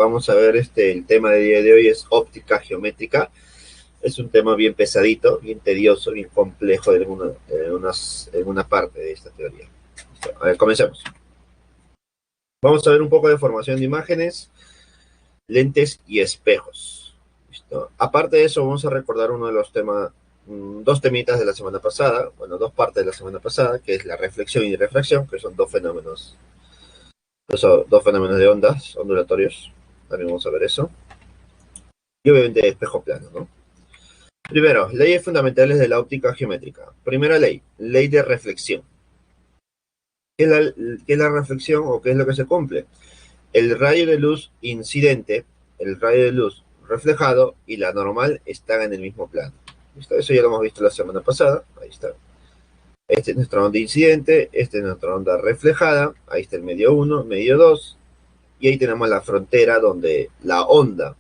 vamos a ver el tema del día de hoy es óptica geométrica. Es un tema bien pesadito, bien tedioso, bien complejo en una parte de esta teoría. Listo. A ver, comencemos. Vamos a ver un poco de formación de imágenes, lentes y espejos. ¿Listo? Aparte de eso, vamos a recordar uno de los temas, dos temitas de la semana pasada, bueno, dos partes de la semana pasada, que es la reflexión y refracción, que son dos fenómenos de ondas ondulatorios. También vamos a ver eso. Y obviamente espejo plano, ¿no? Primero, leyes fundamentales de la óptica geométrica. Primera ley, ley de reflexión. ¿Qué es la reflexión o qué es lo que se cumple? El rayo de luz incidente, el rayo de luz reflejado y la normal están en el mismo plano. ¿Listo? Eso ya lo hemos visto la semana pasada. Ahí está. Este es nuestra onda incidente, esta es nuestra onda reflejada. Ahí está el medio 1, medio 2. Y ahí tenemos la frontera donde la onda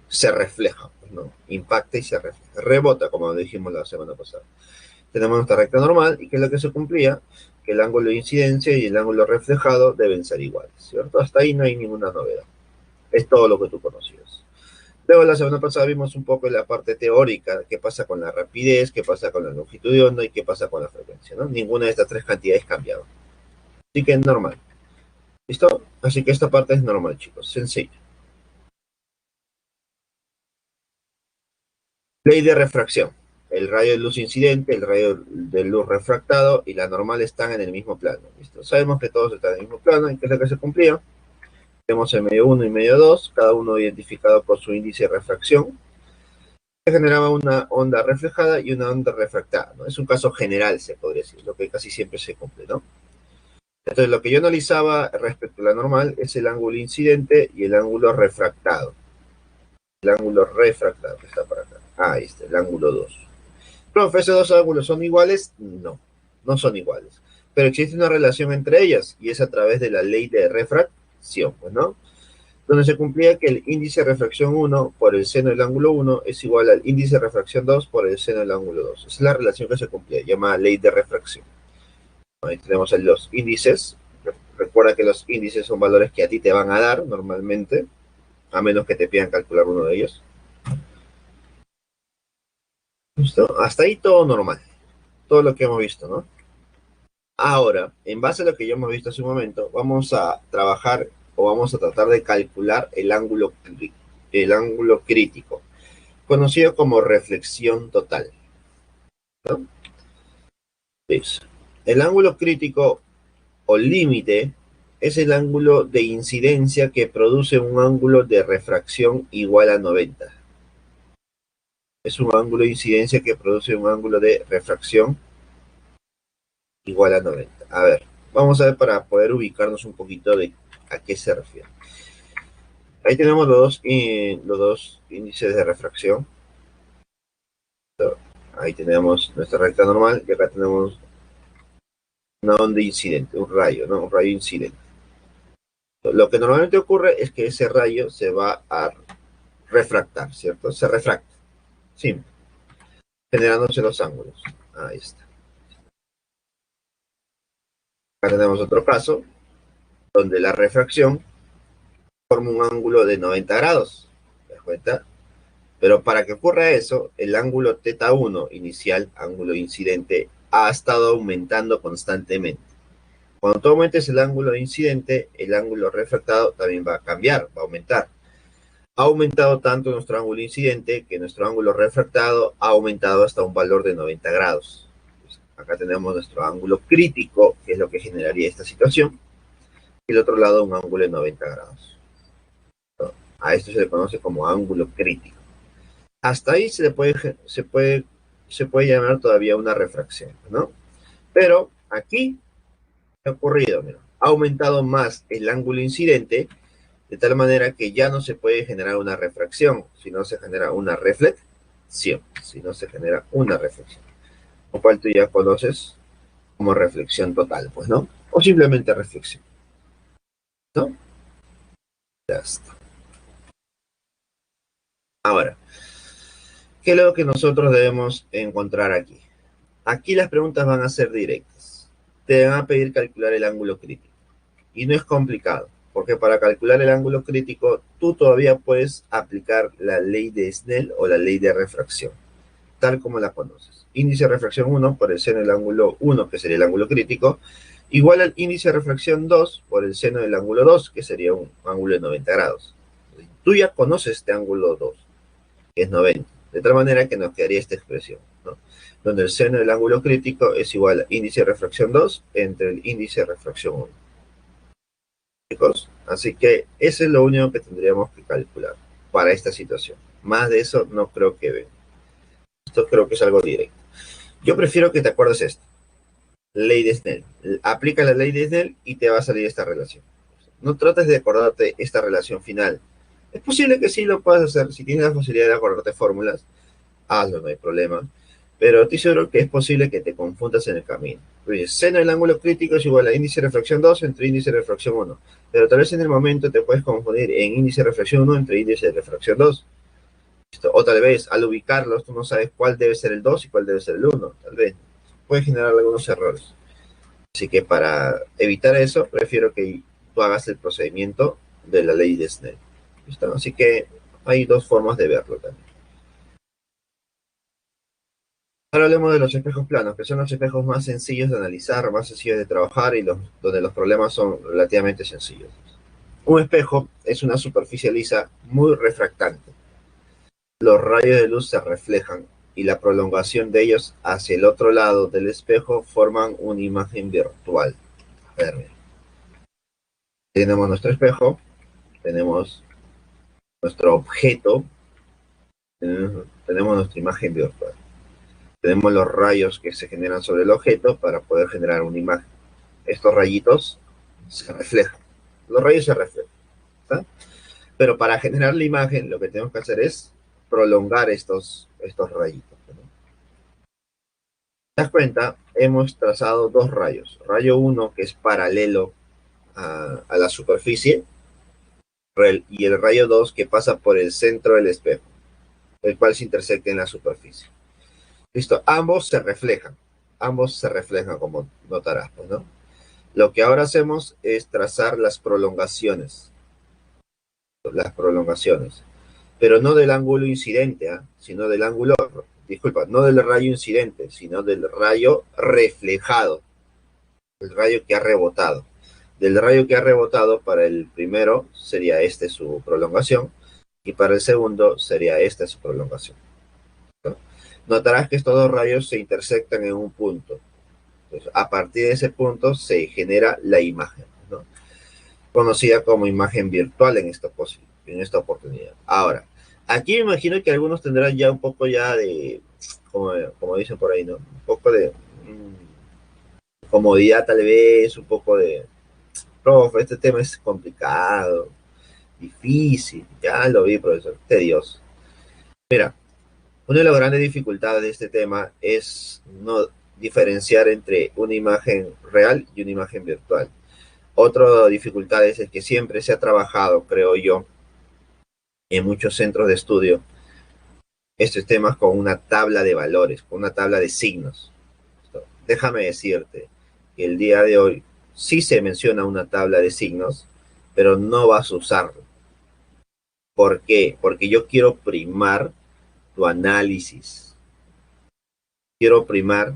se refleja, ¿no? Impacta y se refleja. Rebota, como dijimos la semana pasada. Tenemos nuestra recta normal, y ¿qué es lo que se cumplía? Que el ángulo de incidencia y el ángulo reflejado deben ser iguales, ¿cierto? Hasta ahí no hay ninguna novedad. Es todo lo que tú conocías. Luego, la semana pasada vimos un poco la parte teórica, qué pasa con la rapidez, qué pasa con la longitud de onda y qué pasa con la frecuencia, ¿no? Ninguna de estas tres cantidades cambiaba. Así que es normal. ¿Listo? Así que esta parte es normal, chicos. Sencillo. Ley de refracción. El rayo de luz incidente, el rayo de luz refractado y la normal están en el mismo plano. ¿Listo? Sabemos que todos están en el mismo plano. ¿Y qué es lo que se cumplía? Tenemos el medio 1 y medio 2, cada uno identificado por su índice de refracción. Se generaba una onda reflejada y una onda refractada, ¿no? Es un caso general, se podría decir, lo que casi siempre se cumple, ¿no? Entonces, lo que yo analizaba respecto a la normal es el ángulo incidente y el ángulo refractado. El ángulo refractado que está para acá. Ahí está, el ángulo 2. Profe, ¿esos dos ángulos son iguales? No, no son iguales. Pero existe una relación entre ellas y es a través de la ley de refracción, pues, ¿no? Donde se cumplía que el índice de refracción 1 por el seno del ángulo 1 es igual al índice de refracción 2 por el seno del ángulo 2. Esa es la relación que se cumplía, llamada ley de refracción. Ahí tenemos los índices. Recuerda que los índices son valores que a ti te van a dar normalmente, a menos que te pidan calcular uno de ellos. ¿Listo? Hasta ahí todo normal. Todo lo que hemos visto, ¿no? Ahora, en base a lo que ya hemos visto hace un momento, vamos a trabajar o vamos a tratar de calcular el ángulo crítico, conocido como reflexión total, ¿no? ¿Ves? El ángulo crítico o límite es el ángulo de incidencia que produce un ángulo de refracción igual a 90. Es un ángulo de incidencia que produce un ángulo de refracción igual a 90. A ver, vamos a ver para poder ubicarnos un poquito de a qué se refiere. Ahí tenemos los dos índices de refracción. Ahí tenemos nuestra recta normal y acá tenemos una onda incidente, un rayo, ¿no? Un rayo incidente. Lo que normalmente ocurre es que ese rayo se va a refractar, ¿cierto? Se refracta, simple, generándose los ángulos. Ahí está. Acá tenemos otro caso, donde la refracción forma un ángulo de 90 grados. ¿Te das cuenta? Pero para que ocurra eso, el ángulo θ1 inicial, ángulo incidente, ha estado aumentando constantemente. Cuando tú aumentes el ángulo de incidente, el ángulo refractado también va a cambiar, va a aumentar. Ha aumentado tanto nuestro ángulo incidente que nuestro ángulo refractado ha aumentado hasta un valor de 90 grados. Pues acá tenemos nuestro ángulo crítico, que es lo que generaría esta situación, y el otro lado un ángulo de 90 grados. A esto se le conoce como ángulo crítico. Hasta ahí se puede llamar todavía una refracción, ¿no? Pero aquí ha ocurrido, mira, ha aumentado más el ángulo incidente, de tal manera que ya no se puede generar una refracción, sino se genera una reflexión, lo cual tú ya conoces como reflexión total, pues, ¿no? O simplemente reflexión, ¿no? Ya está. Ahora, ¿qué es lo que nosotros debemos encontrar aquí? Aquí las preguntas van a ser directas. Te van a pedir calcular el ángulo crítico. Y no es complicado. Porque para calcular el ángulo crítico, tú todavía puedes aplicar la ley de Snell o la ley de refracción, tal como la conoces. Índice de refracción 1 por el seno del ángulo 1, que sería el ángulo crítico, igual al índice de refracción 2 por el seno del ángulo 2, que sería un ángulo de 90 grados. Tú ya conoces este ángulo 2, que es 90, de tal manera que nos quedaría esta expresión, ¿no? Donde el seno del ángulo crítico es igual a índice de refracción 2 entre el índice de refracción 1. Chicos, así que eso es lo único que tendríamos que calcular para esta situación. Más de eso no creo que vean. Esto creo que es algo directo. Yo prefiero que te acuerdes esto. Ley de Snell. Aplica la ley de Snell y te va a salir esta relación. No trates de acordarte esta relación final. Es posible que sí lo puedas hacer. Si tienes la facilidad de acordarte fórmulas, hazlo, no hay problema. Pero estoy seguro que es posible que te confundas en el camino. Oye, seno del ángulo crítico es igual a índice de refracción 2 entre índice de refracción 1. Pero tal vez en el momento te puedes confundir en índice de refracción 1 entre índice de refracción 2. O tal vez al ubicarlos tú no sabes cuál debe ser el 2 y cuál debe ser el 1. Tal vez puede generar algunos errores. Así que para evitar eso, prefiero que tú hagas el procedimiento de la ley de Snell. ¿Listo? Así que hay dos formas de verlo también. Ahora hablemos de los espejos planos, que son los espejos más sencillos de analizar, más sencillos de trabajar y donde los problemas son relativamente sencillos. Un espejo es una superficie lisa muy refractante. Los rayos de luz se reflejan y la prolongación de ellos hacia el otro lado del espejo forman una imagen virtual. A ver, mira. Tenemos nuestro espejo, tenemos nuestro objeto, tenemos nuestra imagen virtual. Tenemos los rayos que se generan sobre el objeto para poder generar una imagen. Estos rayitos se reflejan. Los rayos se reflejan. ¿Está? Pero para generar la imagen, lo que tenemos que hacer es prolongar estos rayitos, ¿no? ¿Te das cuenta? Hemos trazado dos rayos. Rayo 1, que es paralelo a la superficie, y el rayo 2, que pasa por el centro del espejo, el cual se intersecta en la superficie. Listo, ambos se reflejan como notarás, pues, ¿no? Lo que ahora hacemos es trazar las prolongaciones, pero no del ángulo incidente, sino del ángulo, disculpa, no del rayo incidente, sino del rayo reflejado, el rayo que ha rebotado. Del rayo que ha rebotado, para el primero sería esta su prolongación, y para el segundo sería esta su prolongación, ¿no? Notarás que estos dos rayos se intersectan en un punto. Entonces, a partir de ese punto se genera la imagen, ¿no? Conocida como imagen virtual en esta oportunidad. Ahora, aquí me imagino que algunos tendrán ya un poco ya de, como dicen por ahí, ¿no? Un poco de comodidad tal vez, un poco de, profe, este tema es complicado, difícil, ya lo vi, profesor, tedioso. Mira, una de las grandes dificultades de este tema es no diferenciar entre una imagen real y una imagen virtual. Otra dificultad es que siempre se ha trabajado, creo yo, en muchos centros de estudio, estos temas con una tabla de valores, con una tabla de signos. Déjame decirte que el día de hoy sí se menciona una tabla de signos, pero no vas a usarlo. ¿Por qué? Porque yo quiero primar tu análisis. Quiero primar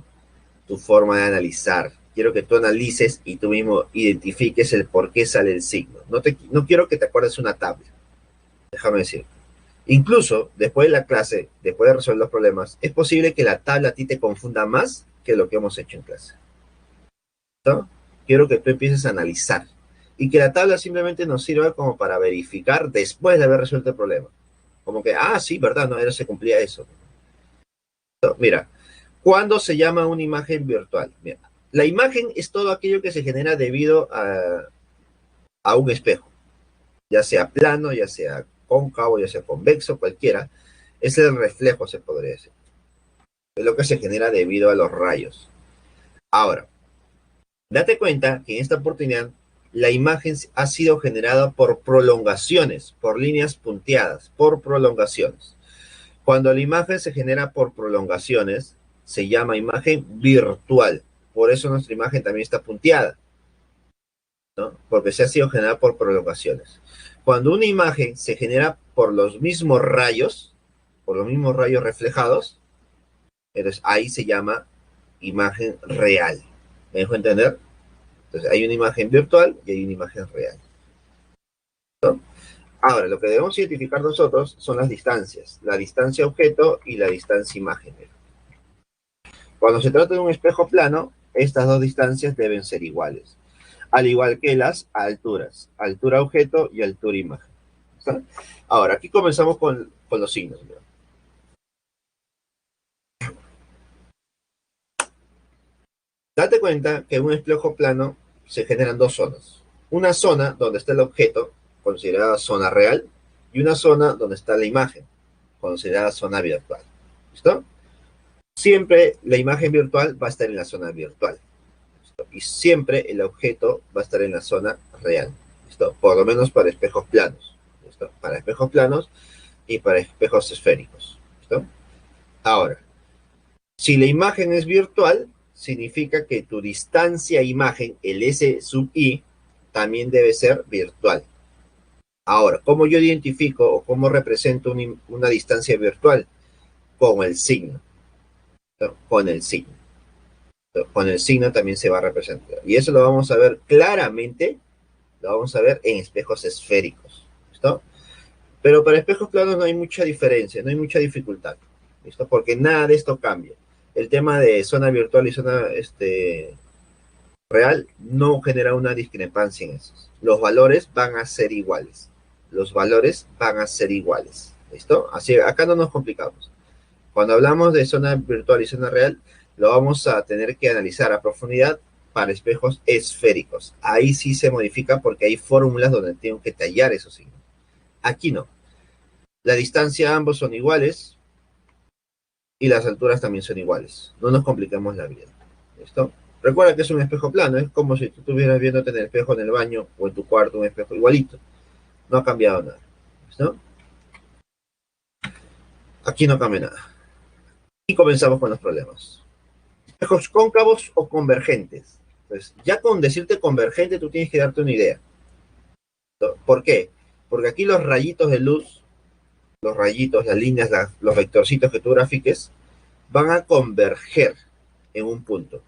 tu forma de analizar. Quiero que tú analices y tú mismo identifiques el por qué sale el signo. No quiero que te acuerdes una tabla. Déjame decir. Incluso después de la clase, después de resolver los problemas, es posible que la tabla a ti te confunda más que lo que hemos hecho en clase. ¿No? Quiero que tú empieces a analizar y que la tabla simplemente nos sirva como para verificar después de haber resuelto el problema. Como que, sí, verdad, no, era se cumplía eso. Mira, ¿cuándo se llama una imagen virtual? Mira, la imagen es todo aquello que se genera debido a un espejo, ya sea plano, ya sea cóncavo, ya sea convexo, cualquiera. Es el reflejo, se podría decir. Es lo que se genera debido a los rayos. Ahora, date cuenta que en esta oportunidad la imagen ha sido generada por prolongaciones, por líneas punteadas, por prolongaciones. Cuando la imagen se genera por prolongaciones, se llama imagen virtual. Por eso nuestra imagen también está punteada. ¿no? Porque se ha sido generada por prolongaciones. Cuando una imagen se genera por los mismos rayos reflejados, entonces ahí se llama imagen real. ¿Me dejo entender? Entonces hay una imagen virtual y hay una imagen real. ¿No? Ahora, lo que debemos identificar nosotros son las distancias, la distancia objeto y la distancia imagen. Cuando se trata de un espejo plano, estas dos distancias deben ser iguales, al igual que las alturas, altura objeto y altura imagen. ¿Está? Ahora, aquí comenzamos con los signos. Mira. Date cuenta que en un espejo plano se generan dos zonas. Una zona donde está el objeto, considerada zona real, y una zona donde está la imagen, considerada zona virtual. ¿Listo? Siempre la imagen virtual va a estar en la zona virtual. ¿Listo? Y siempre el objeto va a estar en la zona real. ¿Listo? Por lo menos para espejos planos. ¿Listo? Para espejos planos y para espejos esféricos. ¿Listo? Ahora, si la imagen es virtual, significa que tu distancia imagen, el S sub I, también debe ser virtual. Ahora, ¿cómo yo identifico o cómo represento una distancia virtual? Con el signo. ¿No? Con el signo. ¿No? Con el signo también se va a representar. Y eso lo vamos a ver claramente, lo vamos a ver en espejos esféricos. ¿Listo? Pero para espejos planos no hay mucha diferencia, no hay mucha dificultad. ¿Listo? Porque nada de esto cambia. El tema de zona virtual y zona real no genera una discrepancia en esos. Los valores van a ser iguales. Los valores van a ser iguales. ¿Listo? Así, acá no nos complicamos. Cuando hablamos de zona virtual y zona real, lo vamos a tener que analizar a profundidad para espejos esféricos. Ahí sí se modifica porque hay fórmulas donde tengo que tallar esos signos. Aquí no. La distancia ambos son iguales y las alturas también son iguales. No nos compliquemos la vida. ¿Listo? Recuerda que es un espejo plano, es como si tú estuvieras viéndote en el espejo en el baño o en tu cuarto, un espejo igualito. No ha cambiado nada. ¿Listo? Aquí no cambia nada. Y comenzamos con los problemas. Espejos cóncavos o convergentes. Pues ya con decirte convergente tú tienes que darte una idea. ¿Por qué? Porque aquí los rayitos de luz, los rayitos, las líneas, los vectorcitos que tú grafiques, van a converger en un punto.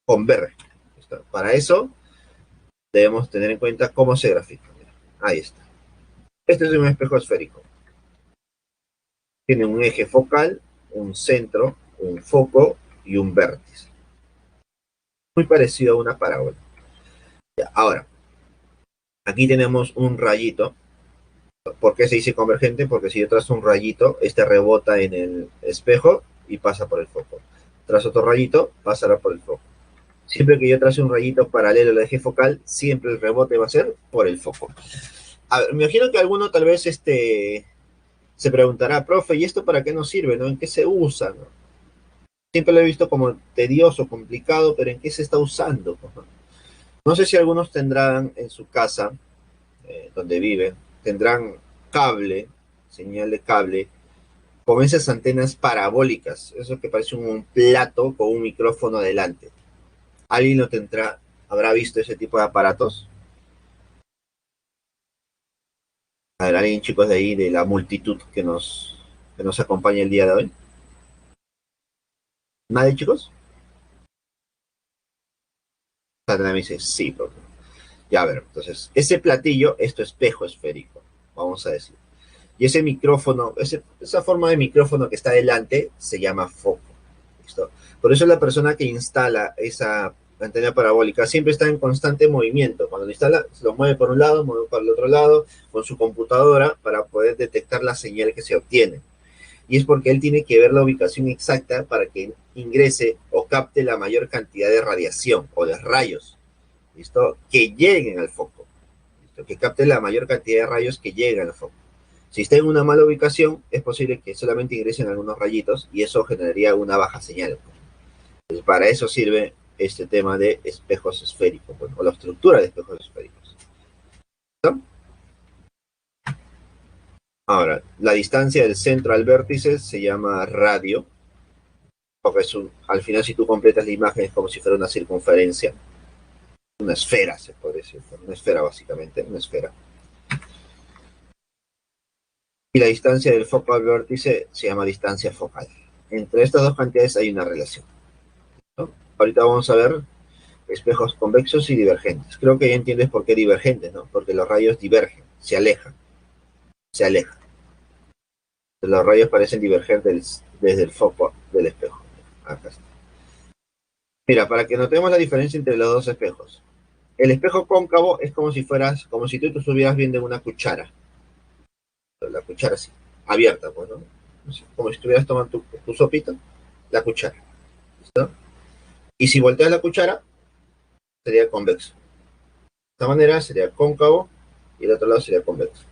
Converge. ¿Listo? Para eso debemos tener en cuenta cómo se grafica. Ahí está. Este es un espejo esférico. Tiene un eje focal, un centro, un foco y un vértice. Muy parecido a una parábola. Ya, ahora, aquí tenemos un rayito. ¿Por qué se dice convergente? Porque si yo trazo un rayito, este rebota en el espejo y pasa por el foco. Tras otro rayito, pasará por el foco. Siempre que yo trace un rayito paralelo al eje focal, siempre el rebote va a ser por el foco. A ver, me imagino que alguno tal vez se preguntará, profe, ¿y esto para qué nos sirve? ¿No? ¿En qué se usa? ¿No? Siempre lo he visto como tedioso, complicado, pero ¿en qué se está usando? No sé si algunos tendrán en su casa, donde viven, tendrán cable, señal de cable, con esas antenas parabólicas, eso que parece un plato con un micrófono adelante. ¿Alguien lo tendrá, habrá visto ese tipo de aparatos? A ver, alguien, chicos, de ahí, de la multitud que nos acompaña el día de hoy. ¿Nadie, chicos? Sandra me dice, sí, profe. Ya, a ver, entonces, ese platillo es tu espejo esférico, vamos a decir. Y ese micrófono, esa forma de micrófono que está delante, se llama foco. ¿Listo? Por eso la persona que instala esa antena parabólica siempre está en constante movimiento. Cuando lo instala, se lo mueve por un lado, mueve por el otro lado, con su computadora para poder detectar la señal que se obtiene. Y es porque él tiene que ver la ubicación exacta para que ingrese o capte la mayor cantidad de radiación o de rayos, ¿listo? Que lleguen al foco, ¿listo? Que capte la mayor cantidad de rayos que lleguen al foco. Si está en una mala ubicación, es posible que solamente ingresen algunos rayitos y eso generaría una baja señal. Entonces, para eso sirve este tema de espejos esféricos, bueno, o la estructura de espejos esféricos. ¿No? Ahora, la distancia del centro al vértice se llama radio, porque al final si tú completas la imagen es como si fuera una circunferencia. una esfera, se puede decir, una esfera básicamente, una esfera. Y la distancia del foco al vértice se llama distancia focal. Entre estas dos cantidades hay una relación, ¿no? Ahorita vamos a ver espejos convexos y divergentes. Creo que ya entiendes por qué divergentes, ¿no? Porque los rayos divergen, se alejan, se alejan. Los rayos parecen diverger desde el foco del espejo. Acá está. Mira, para que notemos la diferencia entre los dos espejos. El espejo cóncavo es como si fueras, como si tú te estuvieras viendo en una cuchara. La cuchara así, abierta, pues, ¿no? Como si estuvieras tomando tu sopita, la cuchara. ¿Listo? Y si volteas la cuchara, sería convexo. De esta manera sería cóncavo y el otro lado sería convexo.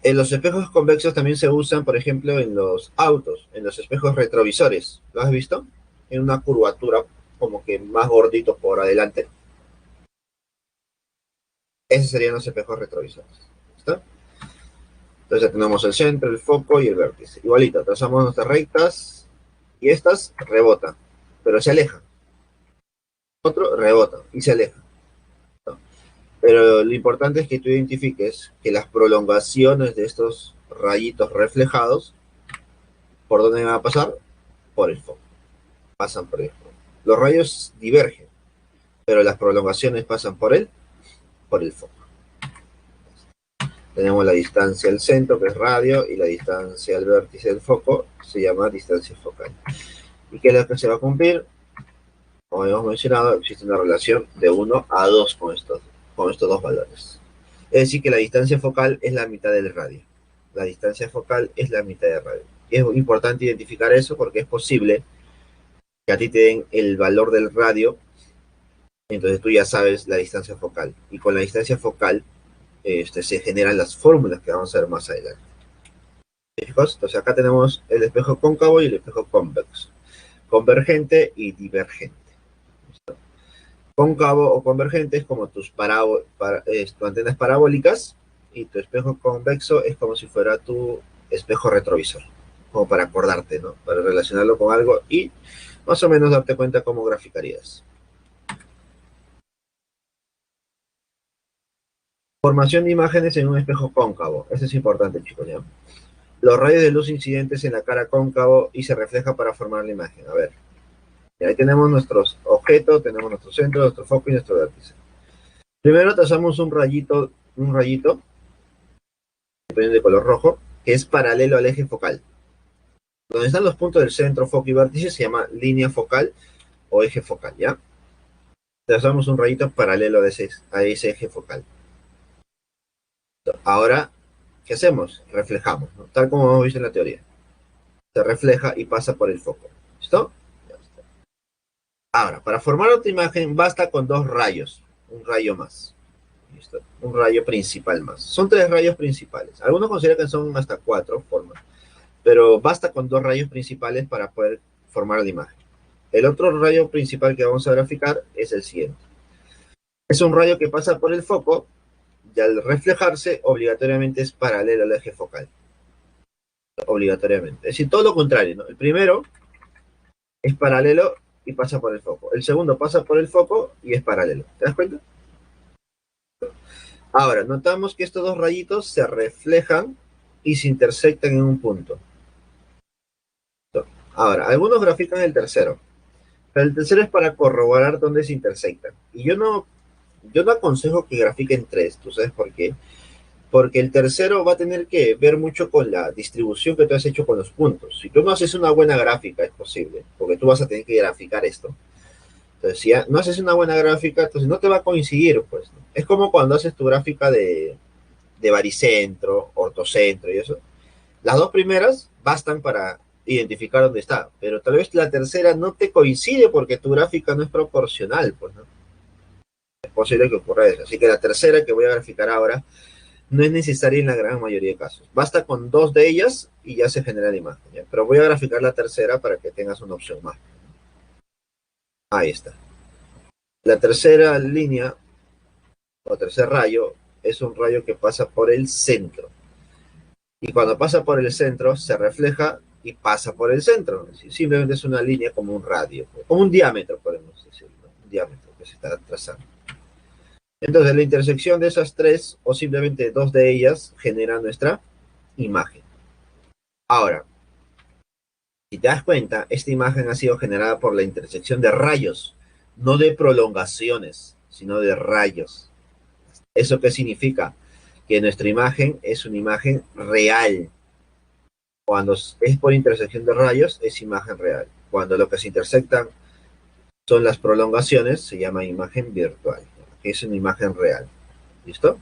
En los espejos convexos también se usan, por ejemplo, en los autos, en los espejos retrovisores. ¿Lo has visto? En una curvatura como que más gordito por adelante. Esos serían los espejos retrovisores. ¿Listo? Entonces tenemos el centro, el foco y el vértice. Igualito, trazamos nuestras rectas y estas rebotan, pero se alejan. Otro rebota y se aleja. ¿No? Pero lo importante es que tú identifiques que las prolongaciones de estos rayitos reflejados, ¿por dónde van a pasar? Por el foco. Pasan por el foco. Los rayos divergen, pero las prolongaciones pasan por el foco. Tenemos la distancia al centro, que es radio, y la distancia al vértice del foco se llama distancia focal. ¿Y qué es lo que se va a cumplir? Como hemos mencionado, existe una relación de 1 a 2 con estos dos valores. Es decir, que la distancia focal es la mitad del radio. La distancia focal es la mitad del radio. Y es importante identificar eso porque es posible que a ti te den el valor del radio, entonces tú ya sabes la distancia focal. Y con la distancia focal se generan las fórmulas que vamos a ver más adelante. Entonces acá tenemos el espejo cóncavo y el espejo convexo. Convergente y divergente. Cóncavo o convergente es como tus antenas parabólicas y tu espejo convexo es como si fuera tu espejo retrovisor, como para acordarte, ¿no? Para relacionarlo con algo y más o menos darte cuenta cómo graficarías. Formación de imágenes en un espejo cóncavo. Eso es importante, chicos, ¿ya? Los rayos de luz incidentes en la cara cóncavo y se refleja para formar la imagen. A ver. Y ahí tenemos nuestros objetos, tenemos nuestro centro, nuestro foco y nuestro vértice. Primero trazamos un rayito, de color rojo, que es paralelo al eje focal. Donde están los puntos del centro, foco y vértice se llama línea focal o eje focal, ¿ya? Trazamos un rayito paralelo a ese eje focal. Ahora, ¿qué hacemos? Reflejamos, ¿no? Tal como hemos visto en la teoría. Se refleja y pasa por el foco. ¿Listo? Ahora, para formar otra imagen basta con 2 rayos, un rayo más. ¿Listo? Un rayo principal más. Son 3 rayos principales. Algunos consideran que son hasta 4 formas, pero basta con 2 rayos principales para poder formar la imagen. El otro rayo principal que vamos a graficar es el siguiente. Es un rayo que pasa por el foco y al reflejarse obligatoriamente es paralelo al eje focal. Obligatoriamente. Es decir, todo lo contrario, ¿no? El primero es paralelo y pasa por el foco. El segundo pasa por el foco y es paralelo. ¿Te das cuenta? Ahora, notamos que estos 2 rayitos se reflejan y se intersectan en un punto. Ahora, algunos grafican el tercero, pero el tercero es para corroborar dónde se intersectan. Y yo no aconsejo que grafiquen 3, ¿tú sabes por qué? Porque el tercero va a tener que ver mucho con la distribución que tú has hecho con los puntos. Si tú no haces una buena gráfica, es posible, porque tú vas a tener que graficar esto. Entonces, si no haces una buena gráfica, entonces no te va a coincidir, pues, ¿no? Es como cuando haces tu gráfica de baricentro, ortocentro y eso. Las 2 primeras bastan para identificar dónde está, pero tal vez la tercera no te coincide porque tu gráfica no es proporcional, pues, ¿no? Es posible que ocurra eso. Así que la tercera que voy a graficar ahora no es necesaria en la gran mayoría de casos. Basta con 2 de ellas y ya se genera la imagen, ¿ya? Pero voy a graficar la tercera para que tengas una opción más. Ahí está. La tercera línea o tercer rayo es un rayo que pasa por el centro. Y cuando pasa por el centro se refleja y pasa por el centro. Simplemente es una línea como un radio, como un diámetro, podemos decir, ¿no? Un diámetro que se está trazando. Entonces, la intersección de esas tres, o simplemente dos de ellas, genera nuestra imagen. Ahora, si te das cuenta, esta imagen ha sido generada por la intersección de rayos, no de prolongaciones, sino de rayos. ¿Eso qué significa? Que nuestra imagen es una imagen real. Cuando es por intersección de rayos, es imagen real. Cuando lo que se intersectan son las prolongaciones, se llama imagen virtual, que es una imagen real. ¿Listo?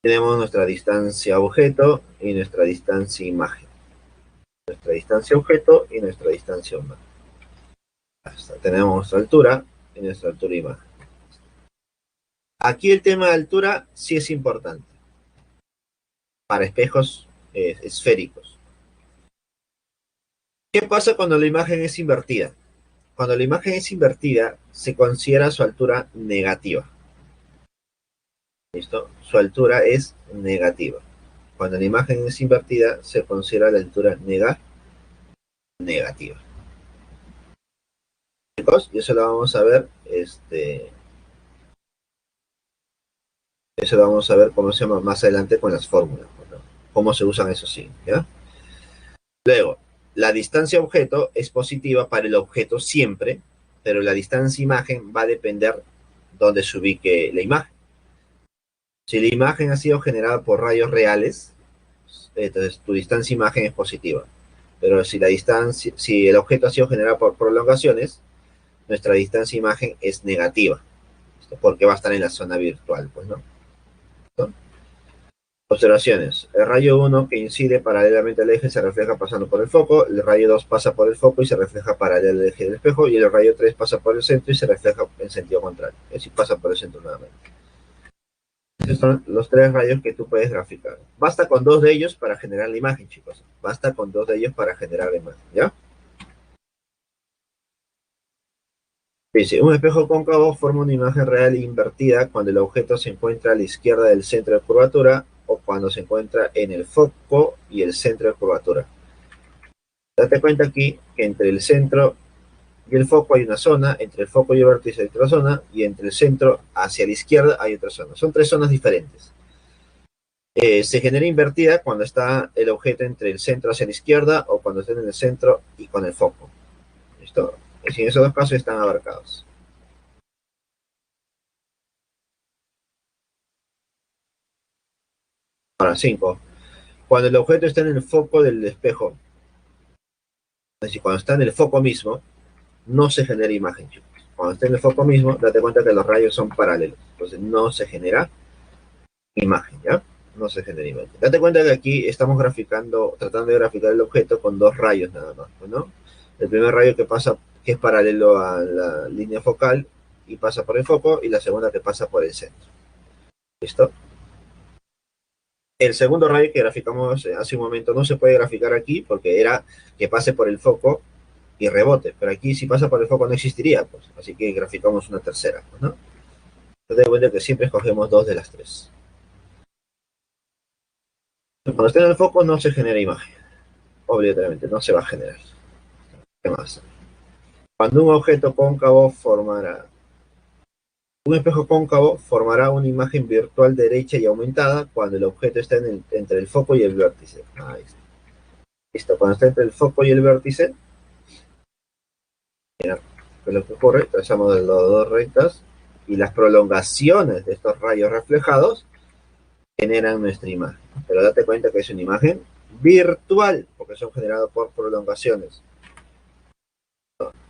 Tenemos nuestra distancia objeto y nuestra distancia imagen. Nuestra distancia objeto y nuestra distancia imagen. Tenemos nuestra altura y nuestra altura imagen. Aquí el tema de altura sí es importante para espejos esféricos. ¿Qué pasa cuando la imagen es invertida? Cuando la imagen es invertida, se considera su altura negativa. ¿Listo? Su altura es negativa. Cuando la imagen es invertida, se considera la altura negativa. Chicos, y eso lo vamos a ver, eso lo vamos a ver cómo se llama más adelante con las fórmulas, ¿no? Cómo se usan esos signos, ¿ya? Luego, la distancia objeto es positiva para el objeto siempre, pero la distancia imagen va a depender dónde se ubique la imagen. Si la imagen ha sido generada por rayos reales, entonces tu distancia imagen es positiva. Pero si el objeto ha sido generado por prolongaciones, nuestra distancia imagen es negativa, porque va a estar en la zona virtual, pues, ¿no? ¿No? Observaciones. El rayo 1 que incide paralelamente al eje se refleja pasando por el foco, el rayo 2 pasa por el foco y se refleja paralelo al eje del espejo, y el rayo 3 pasa por el centro y se refleja en sentido contrario, es decir, pasa por el centro nuevamente. Esos son los tres rayos que tú puedes graficar. Basta con dos de ellos para generar la imagen, chicos. Basta con dos de ellos para generar la imagen, ¿ya? Dice, un espejo cóncavo forma una imagen real invertida cuando el objeto se encuentra a la izquierda del centro de curvatura o cuando se encuentra en el foco y el centro de curvatura. Date cuenta aquí que entre el centro y el foco hay una zona, entre el foco y el vértice hay otra zona, y entre el centro hacia la izquierda hay otra zona. Son tres zonas diferentes. Se genera invertida cuando está el objeto entre el centro hacia la izquierda o cuando está en el centro y con el foco. ¿Listo? Si en esos dos casos están abarcados. Ahora, 5. Cuando el objeto está en el foco del espejo, es decir, cuando está en el foco mismo, no se genera imagen, chicos. Cuando está en el foco mismo, date cuenta que los rayos son paralelos. Entonces no se genera imagen, ¿ya? No se genera imagen. Date cuenta que aquí estamos graficando, tratando de graficar el objeto con dos rayos nada más, ¿no? El primer rayo que pasa, que es paralelo a la línea focal y pasa por el foco, y la segunda que pasa por el centro. ¿Listo? El segundo rayo que graficamos hace un momento no se puede graficar aquí porque era que pase por el foco y rebote, pero aquí si pasa por el foco no existiría, pues, así que graficamos una tercera, ¿no? Te das cuenta que siempre escogemos dos de las tres. Cuando esté en el foco no se genera imagen, obligatoriamente, no se va a generar. ¿Qué más? Cuando un objeto cóncavo formará un espejo cóncavo formará una imagen virtual derecha y aumentada cuando el objeto está entre el foco y el vértice. Ahí está. Listo, cuando está entre el foco y el vértice, mira, ¿qué es lo que ocurre? Trazamos las dos rectas y las prolongaciones de estos rayos reflejados generan nuestra imagen. Pero date cuenta que es una imagen virtual, porque son generados por prolongaciones.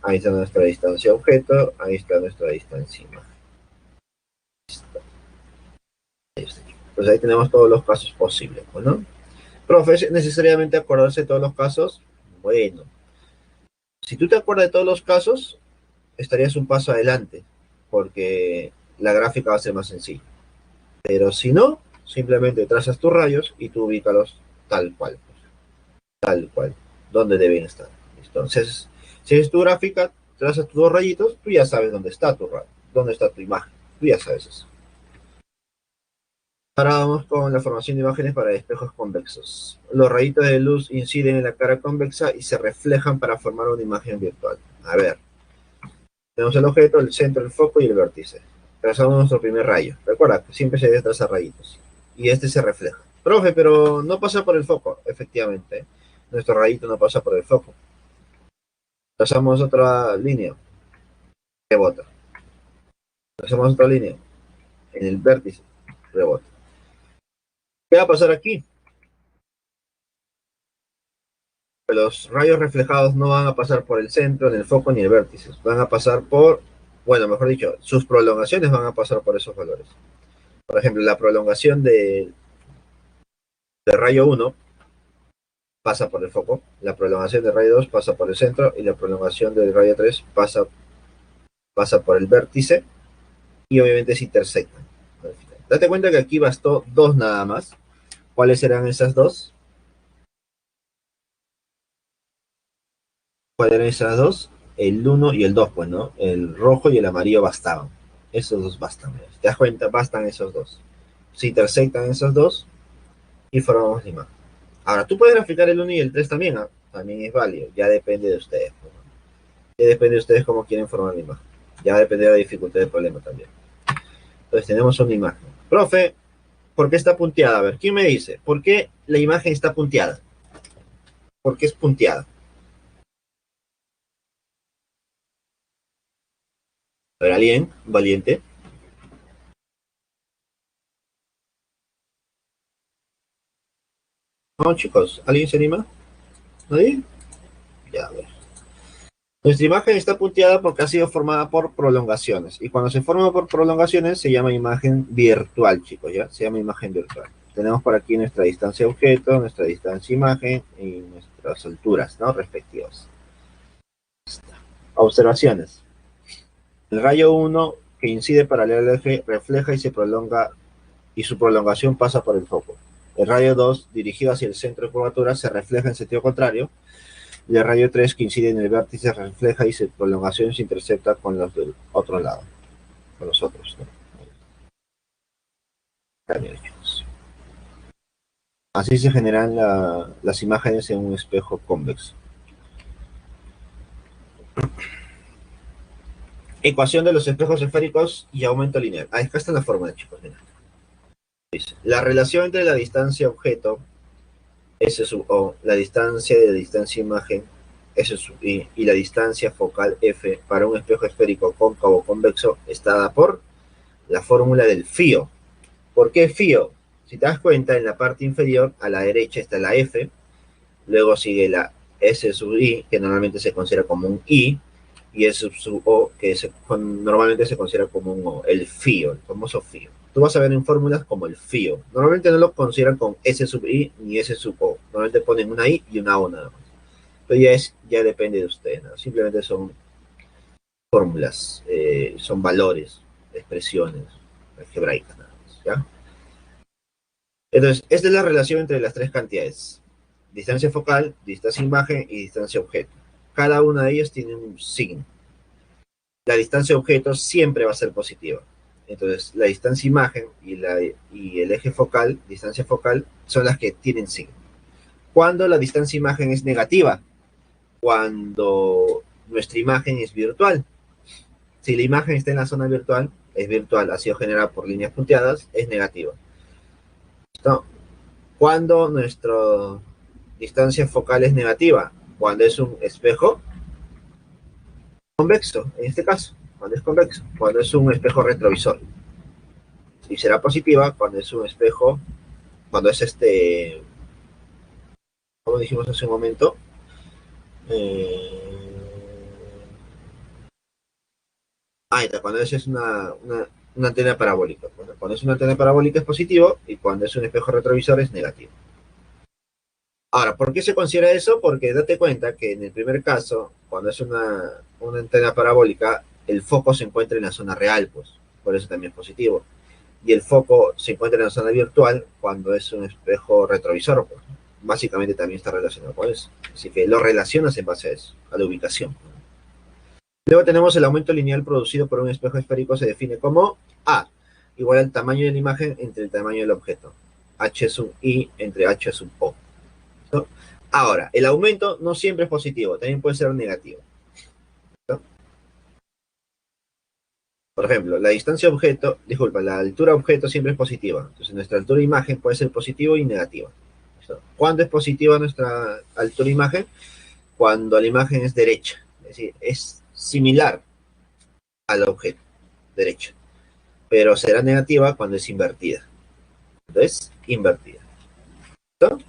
Ahí está nuestra distancia objeto, ahí está nuestra distancia imagen. Pues ahí tenemos todos los casos posibles, ¿no? Profe, ¿necesariamente acordarse de todos los casos? Bueno, si tú te acuerdas de todos los casos, estarías un paso adelante, porque la gráfica va a ser más sencilla. Pero si no, simplemente trazas tus rayos y tú ubícalos tal cual, donde deben estar. Entonces, si es tu gráfica, trazas tus dos rayitos, tú ya sabes dónde está tu rayo, dónde está tu imagen, tú ya sabes eso. Ahora vamos con la formación de imágenes para espejos convexos. Los rayitos de luz inciden en la cara convexa y se reflejan para formar una imagen virtual. A ver, tenemos el objeto, el centro, el foco y el vértice. Trazamos nuestro primer rayo. Recuerda que siempre se debe trazar rayitos. Y este se refleja. Profe, pero no pasa por el foco. Efectivamente, nuestro rayito no pasa por el foco. Trazamos otra línea. Rebota. Trazamos otra línea. En el vértice. Rebota. ¿Qué va a pasar aquí? Los rayos reflejados no van a pasar por el centro, ni el foco, ni el vértice. Van a pasar por, bueno, mejor dicho, sus prolongaciones van a pasar por esos valores. Por ejemplo, la prolongación de rayo 1 pasa por el foco, la prolongación del rayo 2 pasa por el centro y la prolongación del rayo 3 pasa por el vértice y obviamente se intersectan. Date cuenta que aquí bastó dos nada más. ¿Cuáles serán esas dos? ¿Cuáles eran esas dos? El 1 y el 2, pues, ¿no? El rojo y el amarillo bastaban. Esos dos bastan. ¿Te das cuenta? Bastan esos dos. Se intersectan esos dos y formamos la imagen. Ahora, tú puedes graficar el 1 y el 3 también, ¿eh? También es válido. Ya depende de ustedes. ¿No? Ya depende de ustedes cómo quieren formar la imagen. Ya depende de la dificultad del problema también. Entonces tenemos una imagen. Profe, ¿por qué está punteada? A ver, ¿quién me dice? ¿Por qué la imagen está punteada? ¿Por qué es punteada? A ver, ¿alguien valiente? No, chicos, ¿alguien se anima? ¿Nadie? Ya, a ver. Nuestra imagen está punteada porque ha sido formada por prolongaciones. Y cuando se forma por prolongaciones se llama imagen virtual, chicos, ¿ya? Se llama imagen virtual. Tenemos por aquí nuestra distancia objeto, nuestra distancia imagen y nuestras alturas, ¿no? Respectivas. Observaciones. El rayo 1 que incide paralelo al eje refleja y se prolonga y su prolongación pasa por el foco. El rayo 2 dirigido hacia el centro de curvatura se refleja en sentido contrario y el rayo 3 que incide en el vértice refleja y su prolongación se intercepta con los del otro lado, con los otros, ¿no? Así se generan las imágenes en un espejo convexo. Ecuación de los espejos esféricos y aumento lineal. Ahí está la fórmula, chicos. Mira. Dice, la relación entre la distancia objeto, S sub O, la distancia de la distancia imagen, S sub I, y la distancia focal F para un espejo esférico cóncavo convexo está dada por la fórmula del FIO. ¿Por qué FIO? Si te das cuenta, en la parte inferior, a la derecha está la F, luego sigue la S sub I, que normalmente se considera como un I, y S sub O, que normalmente se considera como un O, el FIO, el famoso FIO. Tú vas a ver en fórmulas como el FIO. Normalmente no lo consideran con S sub I ni S sub O. Normalmente ponen una I y una O nada más. Pero ya depende de usted, ¿no? Simplemente son fórmulas, son valores, expresiones algebraicas, nada más, ¿ya? Entonces, esta es la relación entre las tres cantidades. Distancia focal, distancia imagen y distancia objeto. Cada una de ellas tiene un signo. La distancia objeto siempre va a ser positiva. Entonces, la distancia imagen y el eje focal, distancia focal, son las que tienen signo. ¿Cuándo la distancia imagen es negativa? Cuando nuestra imagen es virtual. Si la imagen está en la zona virtual, es virtual, ha sido generada por líneas punteadas, es negativa. ¿Listo? Cuando nuestra distancia focal es negativa, cuando es un espejo convexo, en este caso, cuando es convexo, cuando es un espejo retrovisor. Y será positiva cuando es un espejo, cuando es como dijimos hace un momento, eh, cuando es una antena parabólica. Cuando es una antena parabólica es positivo y cuando es un espejo retrovisor es negativo. Ahora, ¿por qué se considera eso? Porque date cuenta que en el primer caso, cuando es una antena parabólica, el foco se encuentra en la zona real, pues, por eso también es positivo. Y el foco se encuentra en la zona virtual cuando es un espejo retrovisor, pues. Básicamente también está relacionado con eso. Así que lo relacionas en base a eso, a la ubicación. Luego tenemos el aumento lineal producido por un espejo esférico, se define como A, igual al tamaño de la imagen entre el tamaño del objeto. H sub I entre H sub O. ¿No? Ahora, el aumento no siempre es positivo, también puede ser negativo. ¿No? Por ejemplo, la distancia objeto, disculpa, la altura objeto siempre es positiva. Entonces, nuestra altura imagen puede ser positiva y negativa. ¿Listo? ¿Cuándo es positiva nuestra altura imagen? Cuando la imagen es derecha. Es decir, es similar al objeto, derecha. Pero será negativa cuando es invertida. Entonces, invertida. ¿Listo?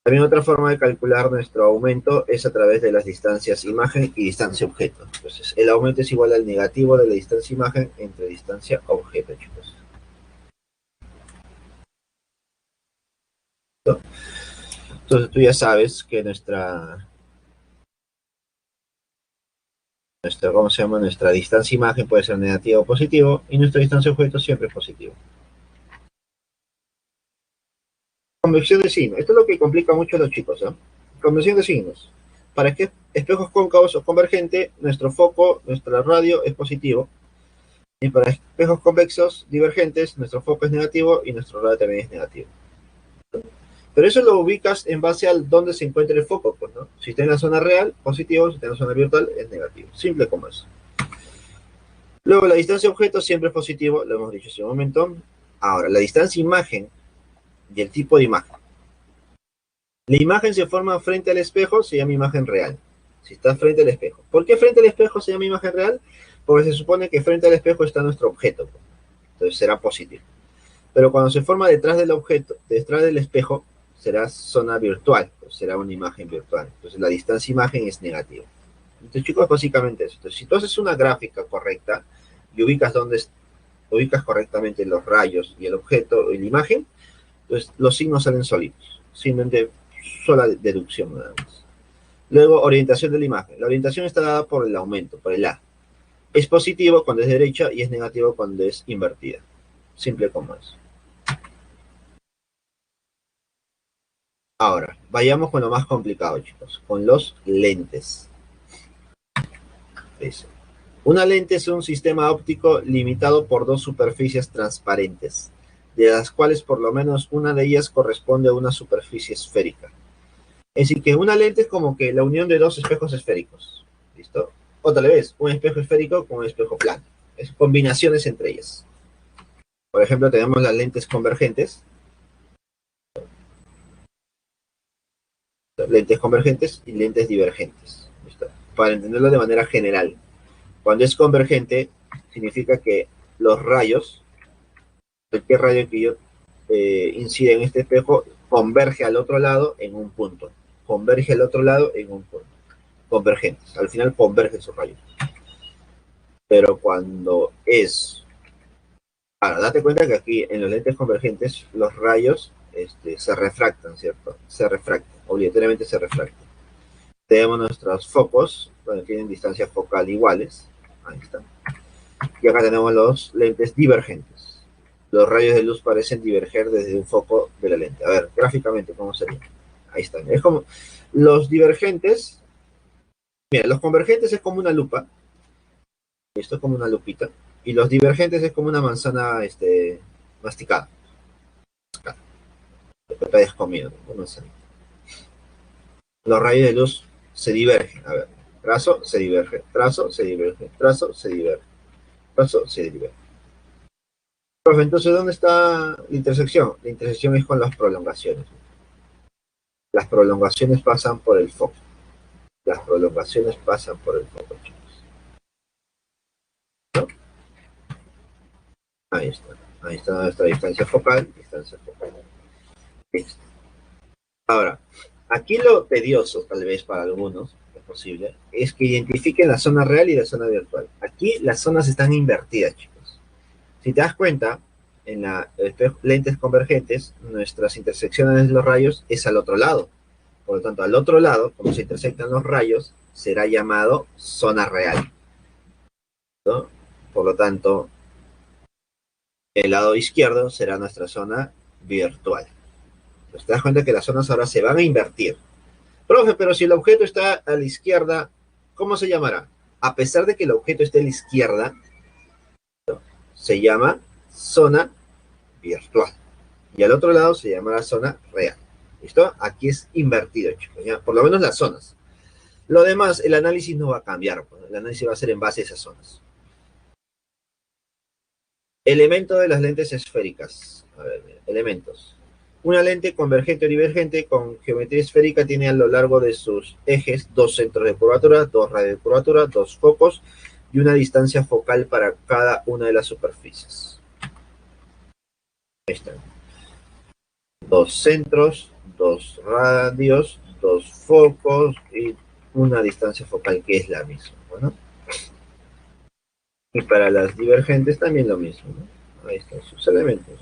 También otra forma de calcular nuestro aumento es a través de las distancias imagen y distancia objeto. Entonces, el aumento es igual al negativo de la distancia imagen entre distancia objeto, chicos. ¿Listo? Entonces, tú ya sabes que ¿cómo se llama? Nuestra distancia imagen puede ser negativa o positivo y nuestra distancia objeto siempre es positivo. Convección de signos. Esto es lo que complica mucho a los chicos, ¿eh? Convección de signos. Para que espejos cóncavos o convergentes, nuestro foco, nuestro radio es positivo. Y para espejos convexos divergentes, nuestro foco es negativo y nuestro radio también es negativo. Pero eso lo ubicas en base al dónde se encuentra el foco, pues, ¿no? Si está en la zona real, positivo; si está en la zona virtual, es negativo. Simple como eso. Luego, la distancia objeto siempre es positivo, lo hemos dicho hace un momento. Ahora, la distancia imagen y el tipo de imagen. La imagen se forma frente al espejo, se llama imagen real. Si está frente al espejo. ¿Por qué frente al espejo se llama imagen real? Porque se supone que frente al espejo está nuestro objeto. Entonces será positivo. Pero cuando se forma detrás del objeto, detrás del espejo, será zona virtual, pues será una imagen virtual. Entonces la distancia imagen es negativa. Entonces, chicos, básicamente eso. Entonces, si tú haces una gráfica correcta y ubicas correctamente los rayos y el objeto y la imagen, entonces los signos salen solitos. Simplemente sola deducción nada más. Luego, orientación de la imagen. La orientación está dada por el aumento, por el A. Es positivo cuando es derecha y es negativo cuando es invertida. Simple como eso. Ahora, vayamos con lo más complicado, chicos, con los lentes. Dice, una lente es un sistema óptico limitado por dos superficies transparentes, de las cuales por lo menos una de ellas corresponde a una superficie esférica. Es decir, que una lente es como que la unión de dos espejos esféricos. ¿Listo? Otra vez, un espejo esférico con un espejo plano. Es combinaciones entre ellas. Por ejemplo, tenemos las lentes convergentes. Lentes convergentes y lentes divergentes. ¿Listo? Para entenderlo de manera general. Cuando es convergente, significa que los rayos, cualquier rayo que yo incide en este espejo, converge al otro lado en un punto. Converge al otro lado en un punto. Convergentes. Al final convergen sus rayos. Pero cuando es... Ahora, date cuenta que aquí en los lentes convergentes los rayos se refractan, ¿cierto? Se refractan, obligatoriamente se refractan. Tenemos nuestros focos, donde tienen distancia focal iguales. Ahí están. Y acá tenemos los lentes divergentes. Los rayos de luz parecen diverger desde un foco de la lente. A ver, gráficamente, ¿cómo sería? Ahí están. Es como los divergentes. Mira, los convergentes es como una lupa. Esto es como una lupita. Y los divergentes es como una manzana masticada. Después te hayas comido una manzana. Los rayos de luz se divergen. A ver, trazo, se diverge, trazo, se diverge, trazo, se diverge, trazo, se diverge. Profe, entonces, ¿dónde está la intersección? La intersección es con las prolongaciones. Las prolongaciones pasan por el foco. Las prolongaciones pasan por el foco, chicos. ¿No? Ahí está. Ahí está nuestra distancia focal. Distancia focal. Listo. Ahora, aquí lo tedioso, tal vez para algunos, es posible, es que identifiquen la zona real y la zona virtual. Aquí las zonas están invertidas, chicos. Si te das cuenta, en las lentes convergentes, nuestras intersecciones de los rayos es al otro lado. Por lo tanto, al otro lado, como se intersectan los rayos, será llamado zona real, ¿no? Por lo tanto, el lado izquierdo será nuestra zona virtual. Pues te das cuenta que las zonas ahora se van a invertir. Profe, pero si el objeto está a la izquierda, ¿cómo se llamará? A pesar de que el objeto esté a la izquierda, se llama zona virtual. Y al otro lado se llama la zona real. ¿Listo? Aquí es invertido, chicos, ¿ya? Por lo menos las zonas. Lo demás, el análisis no va a cambiar. Pues. El análisis va a ser en base a esas zonas. Elemento de las lentes esféricas. A ver, mira, elementos. Una lente convergente o divergente con geometría esférica tiene a lo largo de sus ejes dos centros de curvatura, dos radios de curvatura, dos focos y una distancia focal para cada una de las superficies. Ahí están. Dos centros, dos radios, dos focos y una distancia focal que es la misma. Bueno, y para las divergentes también lo mismo, ¿no? Ahí están sus elementos.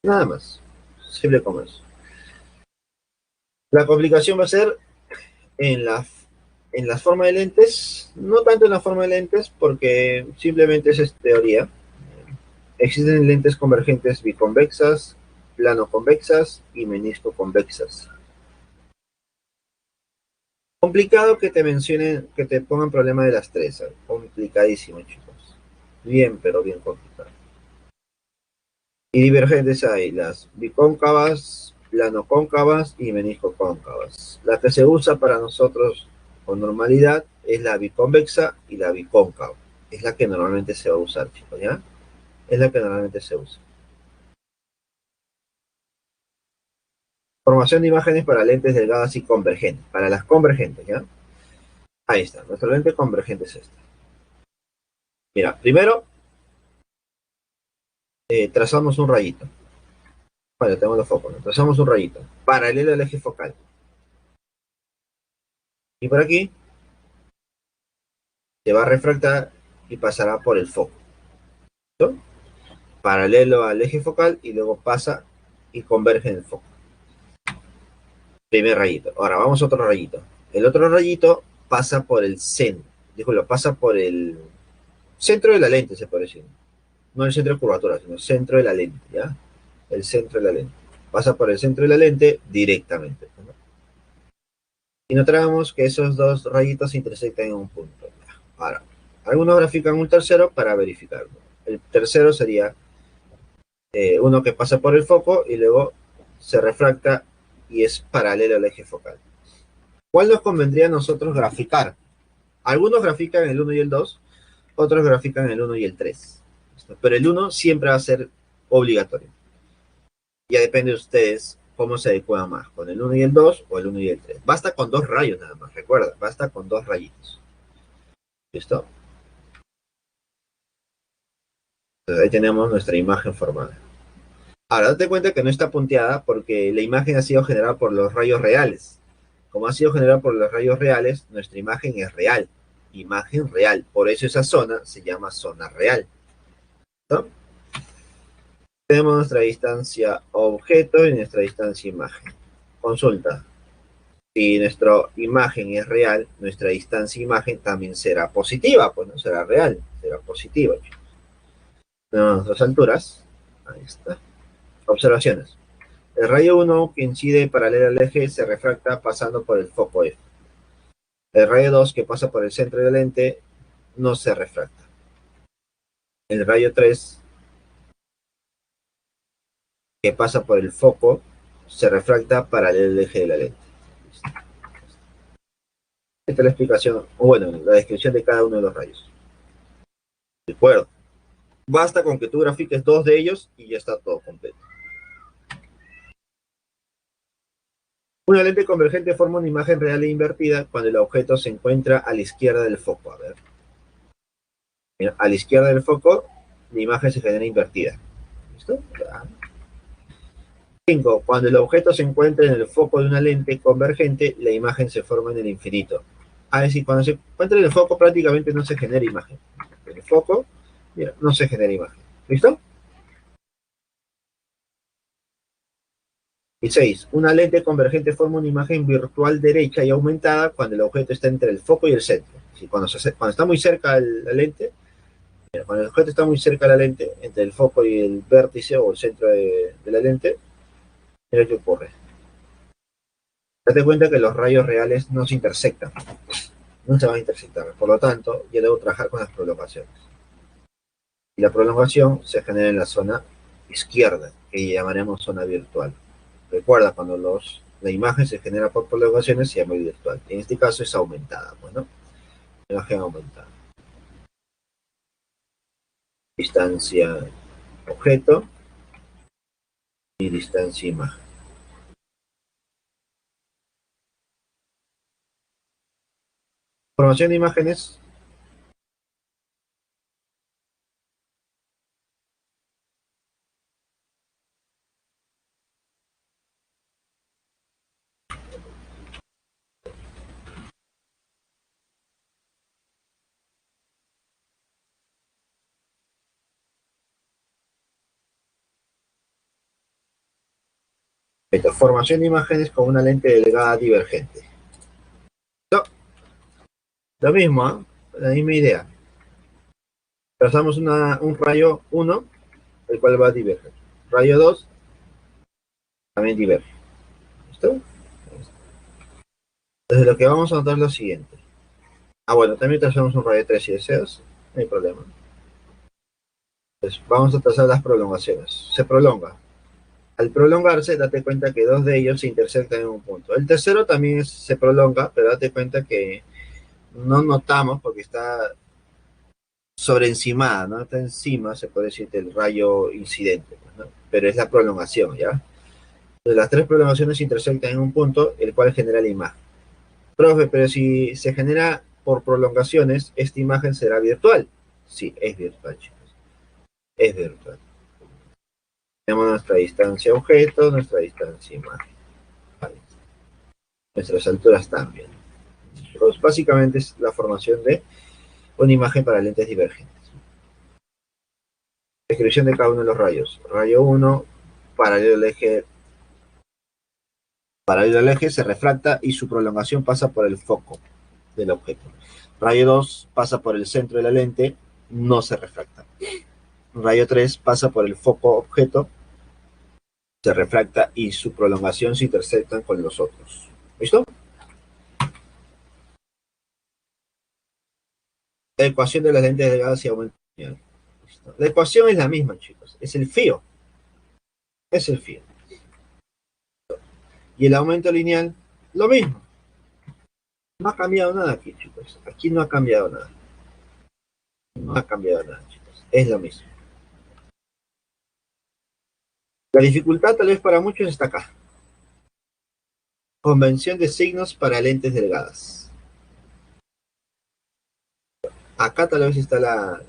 Nada más. Simple como eso. La complicación va a ser en la forma de lentes, no tanto en la forma de lentes, porque simplemente es teoría. Existen lentes convergentes biconvexas, plano convexas y menisco convexas. Complicado que te mencionen, que te pongan problema de las tres. Complicadísimo, chicos. Bien, pero bien complicado. Y divergentes hay las bicóncavas, plano cóncavas y menisco cóncavas. La que se usa para nosotros con normalidad es la biconvexa y la bicóncava. Es la que normalmente se va a usar, chicos, ¿ya? Es la que normalmente se usa. Formación de imágenes para lentes delgadas y convergentes. Para las convergentes, ¿ya? Ahí está. Nuestra lente convergente es esta. Mira, primero trazamos un rayito. Bueno, tenemos los focos, ¿no? Trazamos un rayito paralelo al eje focal. Y por aquí se va a refractar y pasará por el foco, ¿no? Paralelo al eje focal y luego pasa y converge en el foco. Primer rayito. Ahora vamos a otro rayito. El otro rayito pasa por el centro. Lo pasa por el centro de la lente, se puede decir. No el centro de curvatura, sino el centro de la lente, ¿ya? El centro de la lente. Pasa por el centro de la lente directamente, ¿no? Y notamos que esos dos rayitos se intersectan en un punto. Ahora, algunos grafican un tercero para verificarlo. El tercero sería uno que pasa por el foco y luego se refracta y es paralelo al eje focal. ¿Cuál nos convendría a nosotros graficar? Algunos grafican el 1 y el 2, otros grafican el 1 y el 3. Pero el 1 siempre va a ser obligatorio. Ya depende de ustedes cómo se adecuan más, con el 1 y el 2 o el 1 y el 3. Basta con dos rayos nada más, recuerda, basta con dos rayitos. ¿Listo? Entonces ahí tenemos nuestra imagen formada. Ahora, date cuenta que no está punteada porque la imagen ha sido generada por los rayos reales. Como ha sido generada por los rayos reales, nuestra imagen es real. Imagen real. Por eso esa zona se llama zona real. ¿No? Tenemos nuestra distancia objeto y nuestra distancia imagen. Consulta. Si nuestra imagen es real, nuestra distancia imagen también será positiva, pues no será real, será positiva. Tenemos las alturas. Ahí está. Observaciones. El rayo 1 que incide paralelo al eje se refracta pasando por el foco F. El rayo 2 que pasa por el centro de la lente no se refracta. El rayo 3 que pasa por el foco se refracta paralelo al eje de la lente. Esta es la explicación, o bueno, la descripción de cada uno de los rayos. De acuerdo. Basta con que tú grafiques dos de ellos y ya está todo completo. Una lente convergente forma una imagen real e invertida cuando el objeto se encuentra a la izquierda del foco. A ver. Mira, a la izquierda del foco, la imagen se genera invertida. ¿Listo? 5. Cuando el objeto se encuentra en el foco de una lente convergente, la imagen se forma en el infinito. Es decir, cuando se encuentra en el foco prácticamente no se genera imagen. En el foco, mira, no se genera imagen. ¿Listo? Y 6. Una lente convergente forma una imagen virtual derecha y aumentada cuando el objeto está entre el foco y el centro. Cuando está muy cerca la lente, cuando el objeto está muy cerca de la lente, entre el foco y el vértice o el centro de la lente, mira qué ocurre. Date cuenta que los rayos reales no se intersectan, no se van a intersectar. Por lo tanto, yo debo trabajar con las prolongaciones. Y la prolongación se genera en la zona izquierda, que llamaremos zona virtual. Recuerda, cuando la imagen se genera por prolongaciones se llama virtual. En este caso es aumentada, bueno, imagen aumentada. distancia objeto y distancia imagen. Formación de imágenes. Formación de imágenes con una lente delgada divergente. No, lo mismo, ¿eh? La misma idea. Trazamos un rayo 1, el cual va a diverger. Rayo 2 también diverge. ¿Listo? Entonces lo que vamos a notar es lo siguiente. Bueno, también trazamos un rayo 3 si deseas, no hay problema. Entonces vamos a trazar las prolongaciones. Se prolonga. Al prolongarse, date cuenta que dos de ellos se intersectan en un punto. El tercero también se prolonga, pero date cuenta que no notamos porque está sobre encimada, ¿no? Está encima, se puede decir, del rayo incidente, ¿no? Pero es la prolongación, ¿ya? Entonces las tres prolongaciones se intersectan en un punto, el cual genera la imagen. Profe, pero si se genera por prolongaciones, ¿esta imagen será virtual? Sí, es virtual, chicos. Es virtual. Tenemos nuestra distancia objeto, nuestra distancia imagen. Vale. Nuestras alturas también. Pues básicamente es la formación de una imagen para lentes divergentes. Descripción de cada uno de los rayos. Rayo 1, paralelo al eje, se refracta y su prolongación pasa por el foco del objeto. Rayo 2 pasa por el centro de la lente, no se refracta. Rayo 3 pasa por el foco objeto, se refracta y su prolongación se intersectan con los otros. ¿Listo? La ecuación de las lentes delgadas y aumento lineal. ¿Listo? La ecuación es la misma, chicos. Es el φ. Es el φ. Y el aumento lineal, lo mismo. No ha cambiado nada aquí, chicos. Aquí no ha cambiado nada. No ha cambiado nada, chicos. Es lo mismo. La dificultad tal vez para muchos está acá. Convención de signos para lentes delgadas. Acá tal vez está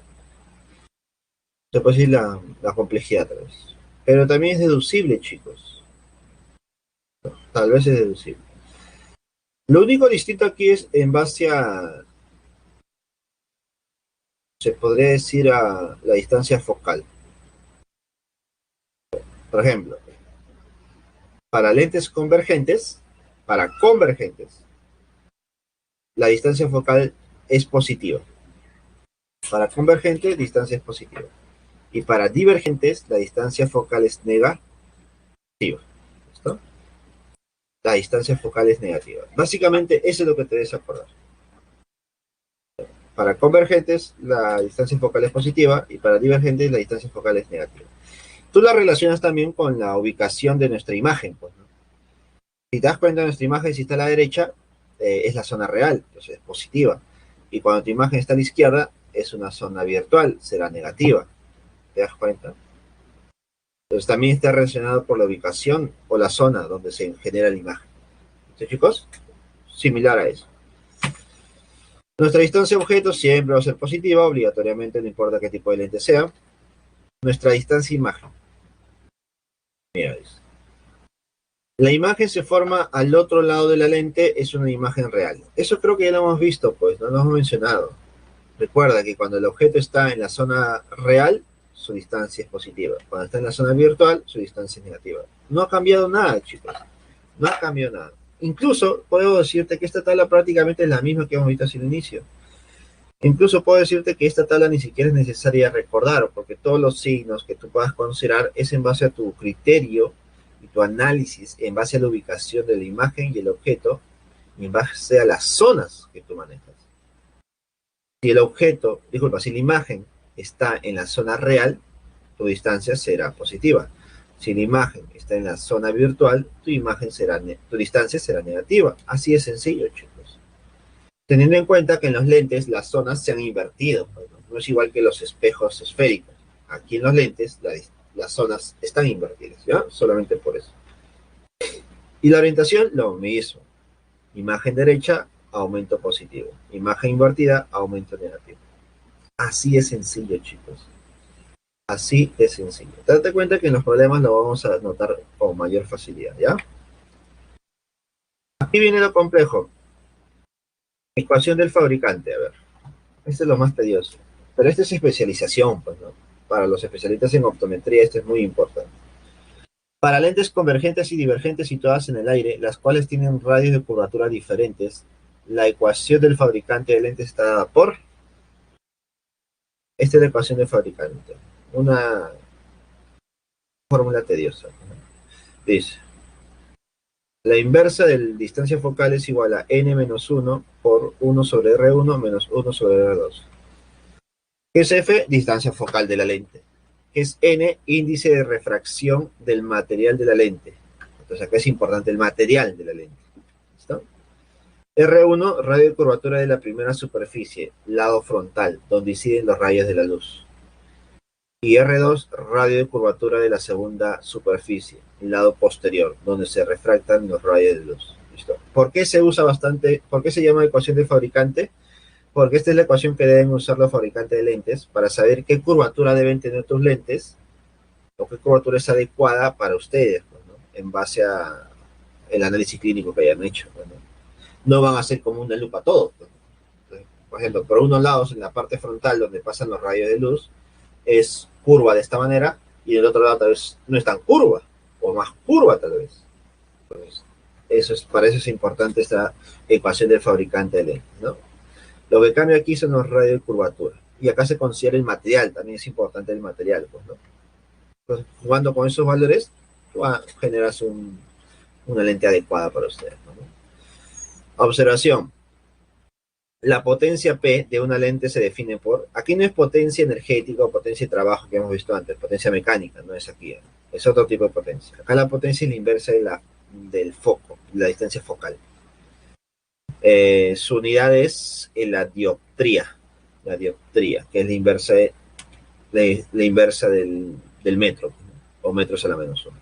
se puede decir la complejidad tal vez. Pero también es deducible, chicos. Tal vez es deducible. Lo único distinto aquí es en base a, se podría decir, a la distancia focal. Por ejemplo, para lentes convergentes, la distancia focal es positiva. Para convergentes, distancia es positiva. Y para divergentes, la distancia focal es negativa. ¿Listo? La distancia focal es negativa. Básicamente, eso es lo que te debes acordar. Para convergentes, la distancia focal es positiva y para divergentes, la distancia focal es negativa. Tú la relacionas también con la ubicación de nuestra imagen, pues, ¿no? Si te das cuenta, nuestra imagen, si está a la derecha, es la zona real, entonces es positiva. Y cuando tu imagen está a la izquierda, es una zona virtual, será negativa. ¿Te das cuenta? Entonces también está relacionado por la ubicación o la zona donde se genera la imagen. ¿Sí, chicos? Similar a eso. Nuestra distancia objeto siempre va a ser positiva, obligatoriamente, no importa qué tipo de lente sea. Nuestra distancia imagen. Mira, la imagen se forma al otro lado de la lente, es una imagen real. Eso creo que ya lo hemos visto, pues, no lo hemos mencionado. Recuerda que cuando el objeto está en la zona real, su distancia es positiva. Cuando está en la zona virtual, su distancia es negativa. No ha cambiado nada, chicos. No ha cambiado nada. Incluso puedo decirte que esta tabla prácticamente es la misma que hemos visto hacia el inicio. Incluso puedo decirte que esta tabla ni siquiera es necesaria recordar, porque todos los signos que tú puedas considerar es en base a tu criterio y tu análisis, en base a la ubicación de la imagen y el objeto, y en base a las zonas que tú manejas. Si el objeto, disculpa, si la imagen está en la zona real, tu distancia será positiva. Si la imagen está en la zona virtual, tu distancia será negativa. Así es sencillo, chicos. Teniendo en cuenta que en los lentes las zonas se han invertido, pues, no es igual que los espejos esféricos. Aquí en los lentes las zonas están invertidas, ¿ya? Solamente por eso. Y la orientación, lo mismo. Imagen derecha, aumento positivo. Imagen invertida, aumento negativo. Así es sencillo, chicos. Así de sencillo. Date cuenta que en los problemas lo vamos a notar con mayor facilidad, ¿ya? Aquí viene lo complejo. Ecuación del fabricante, a ver. Este es lo más tedioso. Pero esta es especialización, pues, ¿no? Para los especialistas en optometría, esto es muy importante. Para lentes convergentes y divergentes situadas en el aire, las cuales tienen radios de curvatura diferentes, la ecuación del fabricante de lentes está dada por... Esta es la ecuación del fabricante. Una fórmula tediosa. Dice, la inversa de la distancia focal es igual a n menos 1 por 1 sobre R1 menos 1 sobre R2. ¿Qué es F? Distancia focal de la lente. ¿Qué es N? Índice de refracción del material de la lente. Entonces acá es importante el material de la lente. ¿Listo? R1, radio de curvatura de la primera superficie, lado frontal, donde inciden los rayos de la luz. Y R2, radio de curvatura de la segunda superficie, lado posterior, donde se refractan los rayos de luz. ¿Listo? ¿Por qué se usa bastante? ¿Por qué se llama ecuación del fabricante? Porque esta es la ecuación que deben usar los fabricantes de lentes para saber qué curvatura deben tener tus lentes o qué curvatura es adecuada para ustedes, ¿no? En base a el análisis clínico que hayan hecho, ¿no? No van a ser como una lupa todos, ¿no? Entonces, por ejemplo, por unos lados, en la parte frontal donde pasan los rayos de luz, es curva de esta manera, y del otro lado tal vez no es tan curva, o más curva tal vez. Entonces, para eso es importante esta ecuación del fabricante de lentes, ¿no? Lo que cambia aquí son los radios de curvatura. Y acá se considera el material, también es importante el material, pues, ¿no? Entonces, jugando con esos valores, tú generas una lente adecuada para ustedes, ¿no? Observación. La potencia P de una lente se define por... Aquí no es potencia energética o potencia de trabajo que hemos visto antes, potencia mecánica, no es aquí, ¿no? Es otro tipo de potencia. Acá la potencia es la inversa del foco, la distancia focal. Su unidad es la dioptría, que es la inversa del metro, ¿no? O metros a la menos 1.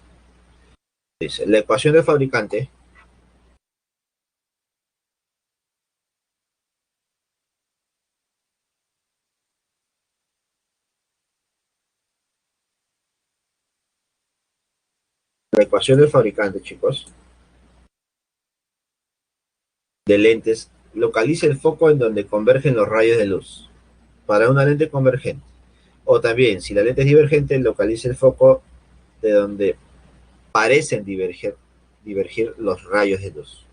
Dice, la ecuación del fabricante chicos, de lentes, localiza el foco en donde convergen los rayos de luz para una lente convergente. O también, si la lente es divergente, localiza el foco de donde parecen divergir los rayos de luz.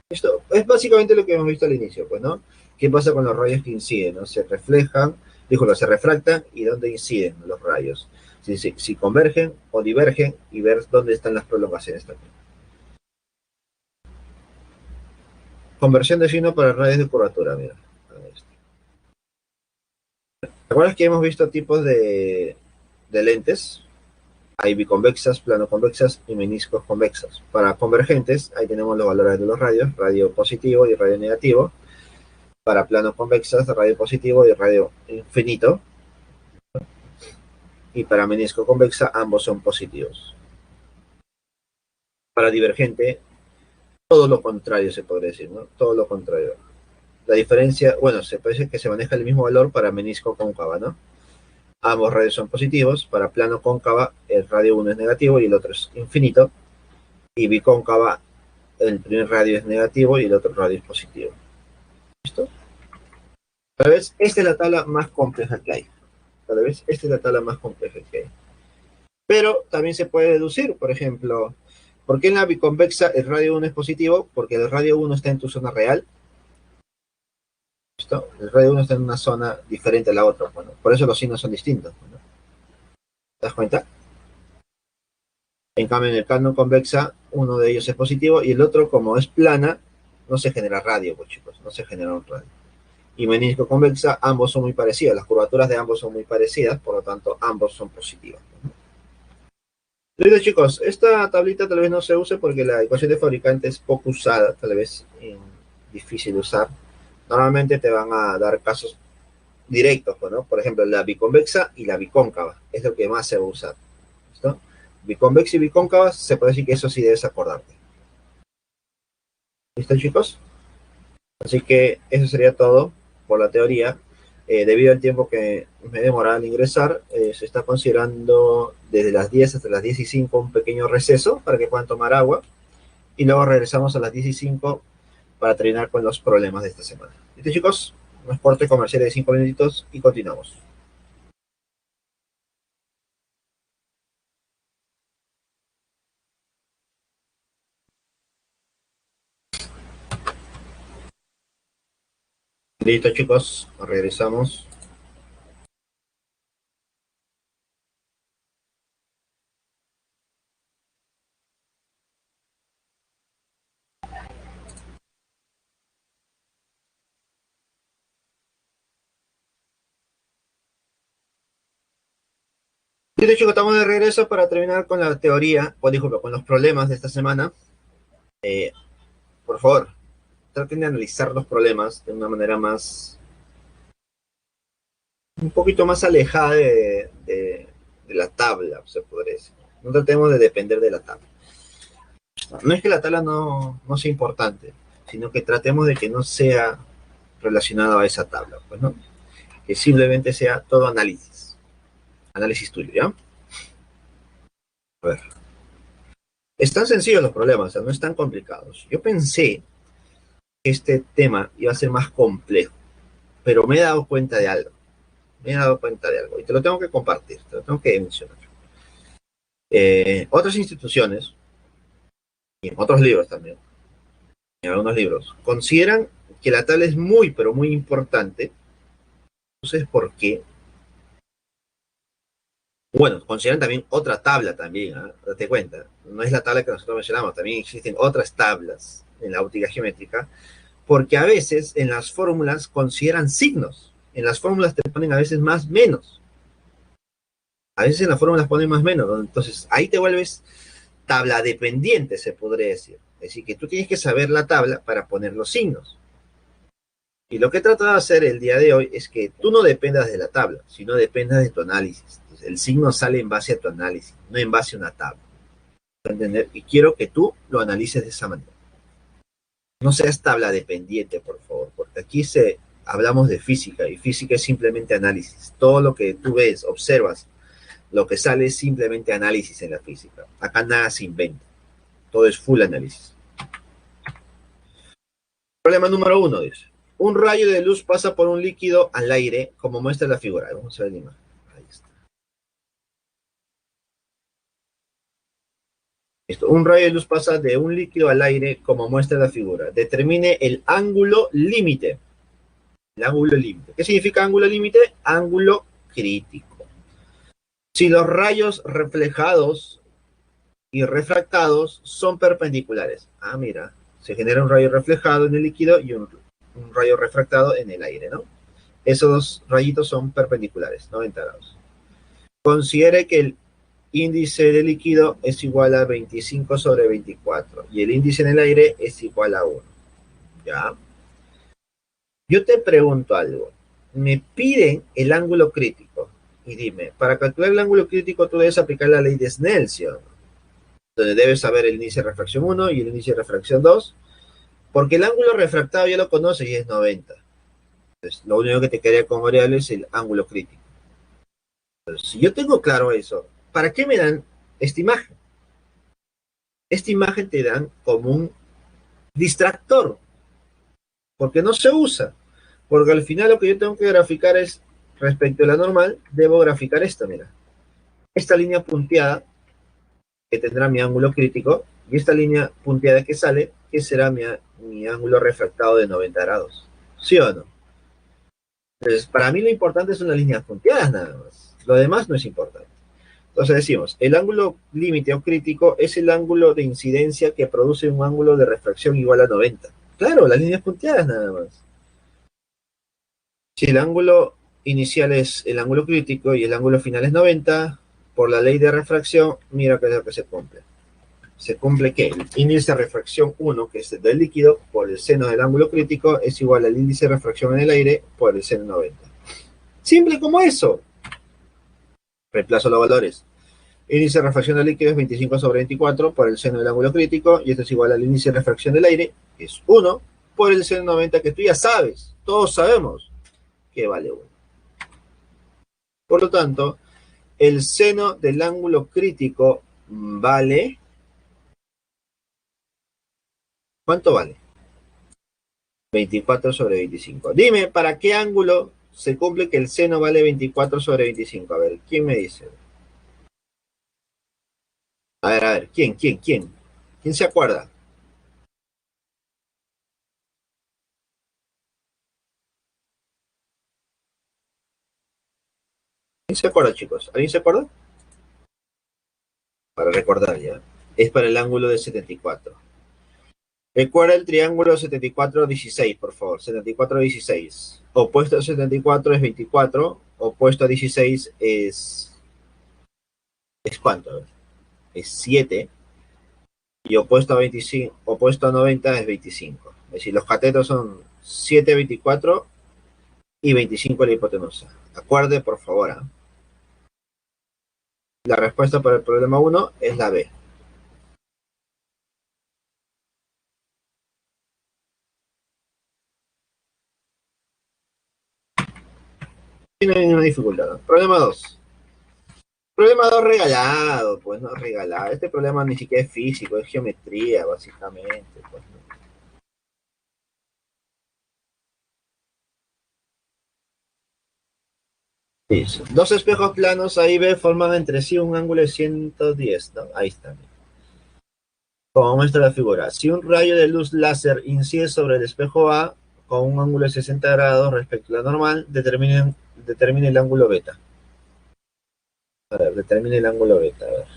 Esto es básicamente lo que hemos visto al inicio, pues, ¿no? ¿Qué pasa con los rayos que inciden, ¿no? Se reflejan, se refractan y dónde inciden los rayos. Si convergen o divergen y ver dónde están las prolongaciones también. Conversión de signo para radios de curvatura, mira. ¿Te acuerdas que hemos visto tipos de lentes? Hay biconvexas, planoconvexas y meniscos convexas. Para convergentes, ahí tenemos los valores de los radios, radio positivo y radio negativo. Para planos convexas, radio positivo y radio infinito. Y para menisco convexa, ambos son positivos. Para divergente, todo lo contrario se podría decir, ¿no? Todo lo contrario. La diferencia, bueno, se puede decir que se maneja el mismo valor para menisco cóncava, ¿no? Ambos radios son positivos. Para plano cóncava, el radio 1 es negativo y el otro es infinito. Y bicóncava, el primer radio es negativo y el otro radio es positivo. ¿Listo? Tal vez esta es la tabla más compleja que hay. Pero también se puede deducir, por ejemplo, ¿por qué en la biconvexa el radio 1 es positivo? Porque el radio 1 está en tu zona real. ¿Listo? El radio 1 está en una zona diferente a la otra. Bueno, por eso los signos son distintos, ¿no? ¿Te das cuenta? En cambio, en el plano convexa, uno de ellos es positivo y el otro, como es plana, no se genera radio, pues, chicos, no se genera un radio. Y menisco convexa, ambos son muy parecidos, las curvaturas de ambos son muy parecidas, por lo tanto, ambos son positivos. Listo, chicos, esta tablita tal vez no se use porque la ecuación de fabricante es poco usada, tal vez difícil de usar. Normalmente te van a dar casos directos, pues, ¿no? Por ejemplo, la biconvexa y la bicóncava, es lo que más se va a usar. ¿Listo? Biconvexa y bicóncava, se puede decir que eso sí debes acordarte. ¿Listo, chicos? Así que eso sería todo por la teoría. Debido al tiempo que me demoraba al ingresar, se está considerando desde las 10 hasta las 10:05 un pequeño receso para que puedan tomar agua. Y luego regresamos a las 10:05 para terminar con los problemas de esta semana. ¿Listo, chicos? Un corte comercial de 5 minutitos y continuamos. Listo, chicos, regresamos. Listo, chicos, estamos de regreso para terminar con la teoría, o disculpa, con los problemas de esta semana. Eh, por favor, traten de analizar los problemas de una manera más, un poquito más alejada de la tabla, se podría decir. No tratemos de depender de la tabla. No es que la tabla no sea importante, sino que tratemos de que no sea relacionado a esa tabla, pues, ¿no? Que simplemente sea todo análisis. Análisis tuyo, ¿ya? A ver. Están sencillos los problemas, o sea, no están complicados. Yo pensé que este tema iba a ser más complejo, pero me he dado cuenta de algo. Me he dado cuenta de algo y te lo tengo que compartir, te lo tengo que mencionar. Otras instituciones, y en otros libros también, en algunos libros, consideran que la tabla es muy, pero muy importante. Entonces, ¿por qué? Bueno, consideran también otra tabla también, ¿eh? Date cuenta. No es la tabla que nosotros mencionamos, también existen otras tablas en la óptica geométrica, porque a veces en las fórmulas consideran signos. En las fórmulas te ponen a veces más menos. A veces en las fórmulas ponen más menos, ¿no? Entonces ahí te vuelves tabla dependiente, se podría decir. Es decir, que tú tienes que saber la tabla para poner los signos. Y lo que he tratado de hacer el día de hoy es que tú no dependas de la tabla, sino dependas de tu análisis. Entonces, el signo sale en base a tu análisis, no en base a una tabla. ¿Entender? Y quiero que tú lo analices de esa manera. No seas tabla dependiente, por favor, porque aquí hablamos de física y física es simplemente análisis. Todo lo que tú ves, observas, lo que sale es simplemente análisis en la física. Acá nada se inventa. Todo es full análisis. Problema número 1, dice. Un rayo de luz pasa por un líquido al aire, como muestra la figura. Vamos a ver la imagen. Ahí está. Listo. Un rayo de luz pasa de un líquido al aire, como muestra la figura. Determine el ángulo límite. El ángulo límite. ¿Qué significa ángulo límite? Ángulo crítico. Si los rayos reflejados y refractados son perpendiculares. Ah, mira, se genera un rayo reflejado en el líquido y un rayo refractado en el aire, ¿no? Esos dos rayitos son perpendiculares, 90 grados. Considere que el índice del líquido es igual a 25/24 y el índice en el aire es igual a 1. ¿Ya? Yo te pregunto algo. Me piden el ángulo crítico y dime, para calcular el ángulo crítico tú debes aplicar la ley de Snell, ¿sí? Donde debes saber el índice de refracción 1 y el índice de refracción 2, porque el ángulo refractado ya lo conoces y es 90. Entonces, lo único que te quedaría con variable es el ángulo crítico. Entonces, si yo tengo claro eso, ¿para qué me dan esta imagen? Esta imagen te dan como un distractor, porque no se usa. Porque al final lo que yo tengo que graficar es, respecto a la normal, debo graficar esto, mira. Esta línea punteada, que tendrá mi ángulo crítico, y esta línea punteada que sale, que será mi ángulo refractado de 90 grados. ¿Sí o no? Entonces, para mí lo importante son las líneas punteadas nada más. Lo demás no es importante. Entonces decimos, el ángulo límite o crítico es el ángulo de incidencia que produce un ángulo de refracción igual a 90. Claro, las líneas punteadas nada más. Si el ángulo inicial es el ángulo crítico y el ángulo final es 90, por la ley de refracción, mira qué es lo que se cumple. Se cumple que el índice de refracción 1, que es el del líquido, por el seno del ángulo crítico, es igual al índice de refracción en el aire por el seno 90. Simple como eso. Reemplazo los valores. Índice de refracción del líquido es 25 sobre 24 por el seno del ángulo crítico, y esto es igual al índice de refracción del aire, que es 1, por el seno 90, que tú ya sabes, todos sabemos que vale 1. Por lo tanto, el seno del ángulo crítico vale... ¿Cuánto vale? 24 sobre 25. Dime, ¿para qué ángulo se cumple que el seno vale 24 sobre 25? A ver, ¿quién me dice? A ver, ¿quién? ¿Quién se acuerda? ¿Quién se acuerda, chicos? ¿Alguien se acuerda? Para recordar ya. Es para el ángulo de 74. Recuerda el triángulo 74-16, por favor. 74-16. Opuesto a 74 es 24. Opuesto a 16 ¿Es cuánto? A ver. Es 7. Y opuesto a 25, opuesto a 90 es 25. Es decir, los catetos son 7, 24 y 25 la hipotenusa. Acuerde, por favor. ¿Eh? La respuesta para el problema 1 es la B. No hay ninguna dificultad. ¿No? Problema 2. Problema 2 regalado, pues no regalado. Este problema ni siquiera es físico, es geometría, básicamente. Pues, ¿no? Dice, dos espejos planos A y B forman entre sí un ángulo de 110, ¿no? Ahí está. Como muestra la figura, si un rayo de luz láser incide sobre el espejo A con un ángulo de 60 grados respecto a la normal, determine el ángulo beta. A ver, determine el ángulo beta. A ver.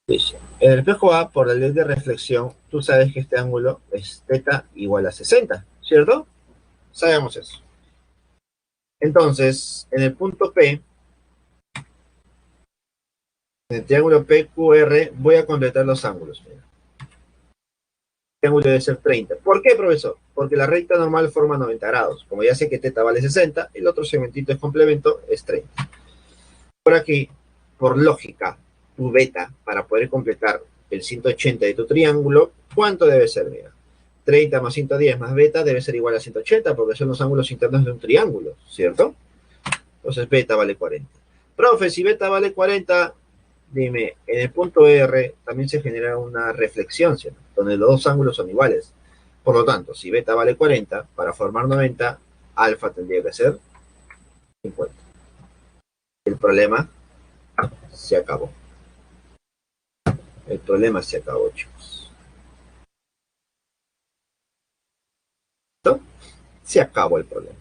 Dice, en el espejo A, por la ley de reflexión, tú sabes que este ángulo es beta igual a 60, ¿cierto? Sabemos eso. Entonces, en el punto P, en el triángulo PQR, voy a completar los ángulos. Mira. El ángulo debe ser 30. ¿Por qué, profesor? Porque la recta normal forma 90 grados. Como ya sé que teta vale 60, el otro segmentito de complemento es 30. Por aquí, por lógica, tu beta, para poder completar el 180 de tu triángulo, ¿cuánto debe ser? Mira, 30 más 110 más beta debe ser igual a 180, porque son los ángulos internos de un triángulo, ¿cierto? Entonces beta vale 40. Profe, si beta vale 40, dime, en el punto R también se genera una reflexión, ¿cierto? Donde los dos ángulos son iguales. Por lo tanto, si beta vale 40, para formar 90, alfa tendría que ser 50. El problema se acabó. El problema se acabó, chicos. ¿Listo? Se acabó el problema.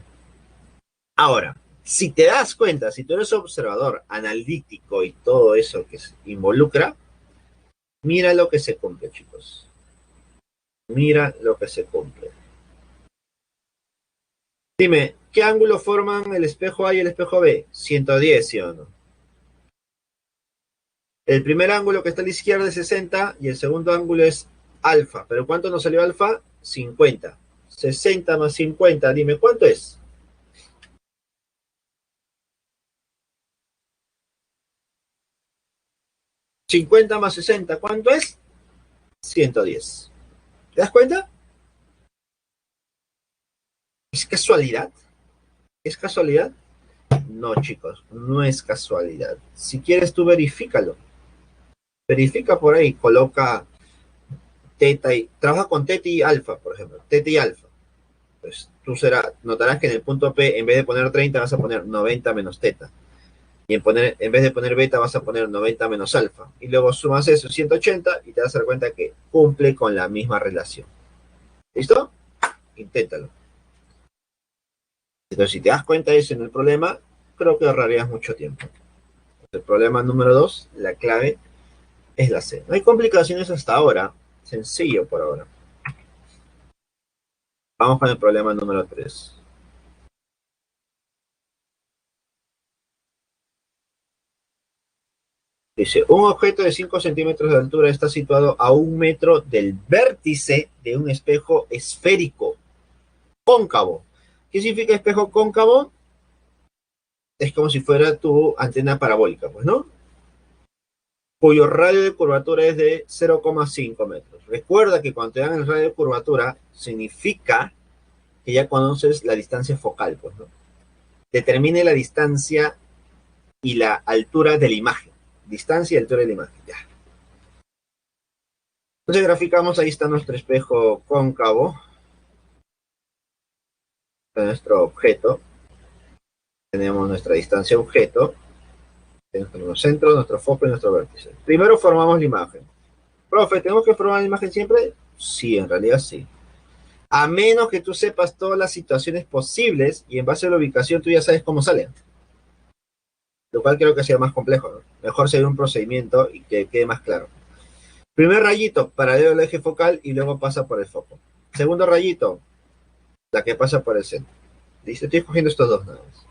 Ahora, si te das cuenta, si tú eres observador, analítico y todo eso que se involucra, mira lo que se cumple, chicos. Mira lo que se cumple. Dime, ¿qué ángulo forman el espejo A y el espejo B? 110, ¿sí o no? El primer ángulo que está a la izquierda es 60 y el segundo ángulo es alfa. ¿Pero cuánto nos salió alfa? 50. 60 más 50, dime, ¿cuánto es? 50 más 60, ¿cuánto es? 110. ¿Te das cuenta? ¿Es casualidad? ¿Es casualidad? No, chicos, no es casualidad. Si quieres tú verifícalo. Verifica por ahí, coloca teta y trabaja con teta y alfa, por ejemplo, teta y alfa. Pues tú notarás que en el punto P, en vez de poner 30, vas a poner 90 menos teta. Y en vez de poner beta, vas a poner 90 menos alfa. Y luego sumas eso, 180, y te vas a dar cuenta que cumple con la misma relación. ¿Listo? Inténtalo. Entonces, si te das cuenta de eso en el problema, creo que ahorrarías mucho tiempo. El problema número 2, la clave es la C. No hay complicaciones hasta ahora. Sencillo por ahora. Vamos con el problema número 3. Dice, un objeto de 5 centímetros de altura está situado a 1 metro del vértice de un espejo esférico. cóncavo. ¿Qué significa espejo cóncavo? Es como si fuera tu antena parabólica, pues, ¿no? Cuyo radio de curvatura es de 0,5 metros. Recuerda que cuando te dan el radio de curvatura, significa que ya conoces la distancia focal, pues, ¿no? Determine la distancia y la altura de la imagen. Distancia y altura de la imagen, ya. Entonces graficamos, ahí está nuestro espejo cóncavo, de nuestro objeto. Tenemos nuestra distancia objeto, nuestro centro, nuestro foco y nuestro vértice. Primero formamos la imagen. Profe, ¿tenemos que formar la imagen siempre? Sí, en realidad sí. A menos que tú sepas todas las situaciones posibles y en base a la ubicación tú ya sabes cómo salen. Lo cual creo que sea más complejo, ¿no? Mejor seguir un procedimiento y que quede más claro. Primer rayito, paralelo al eje focal y luego pasa por el foco. Segundo rayito, la que pasa por el centro. ¿Listo? Estoy escogiendo estos dos nada más.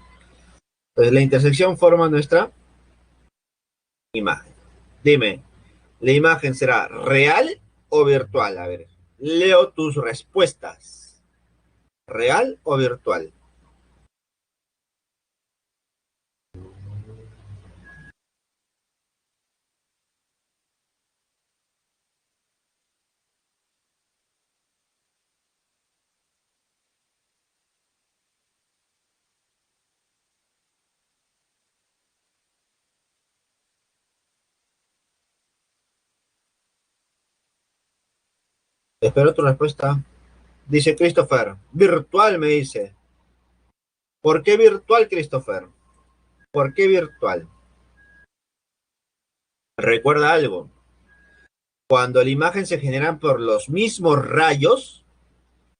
Entonces la intersección forma nuestra imagen. Dime, ¿la imagen será real o virtual? A ver, leo tus respuestas. ¿Real o virtual? Espero tu respuesta. Dice Christopher, virtual me dice. ¿Por qué virtual, Christopher? ¿Por qué virtual? Recuerda algo. Cuando la imagen se genera por los mismos rayos,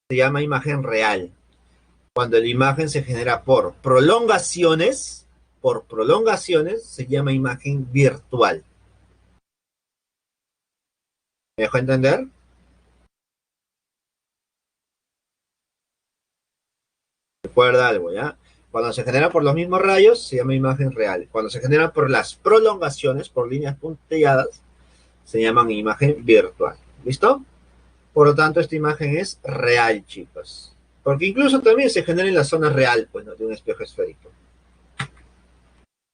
se llama imagen real. Cuando la imagen se genera por prolongaciones, se llama imagen virtual. ¿Me dejó entender? Recuerda algo, ¿ya? Cuando se genera por los mismos rayos, se llama imagen real. Cuando se genera por las prolongaciones, por líneas punteadas, se llaman imagen virtual. ¿Listo? Por lo tanto, esta imagen es real, chicos. Porque incluso también se genera en la zona real, pues, ¿no? De un espejo esférico.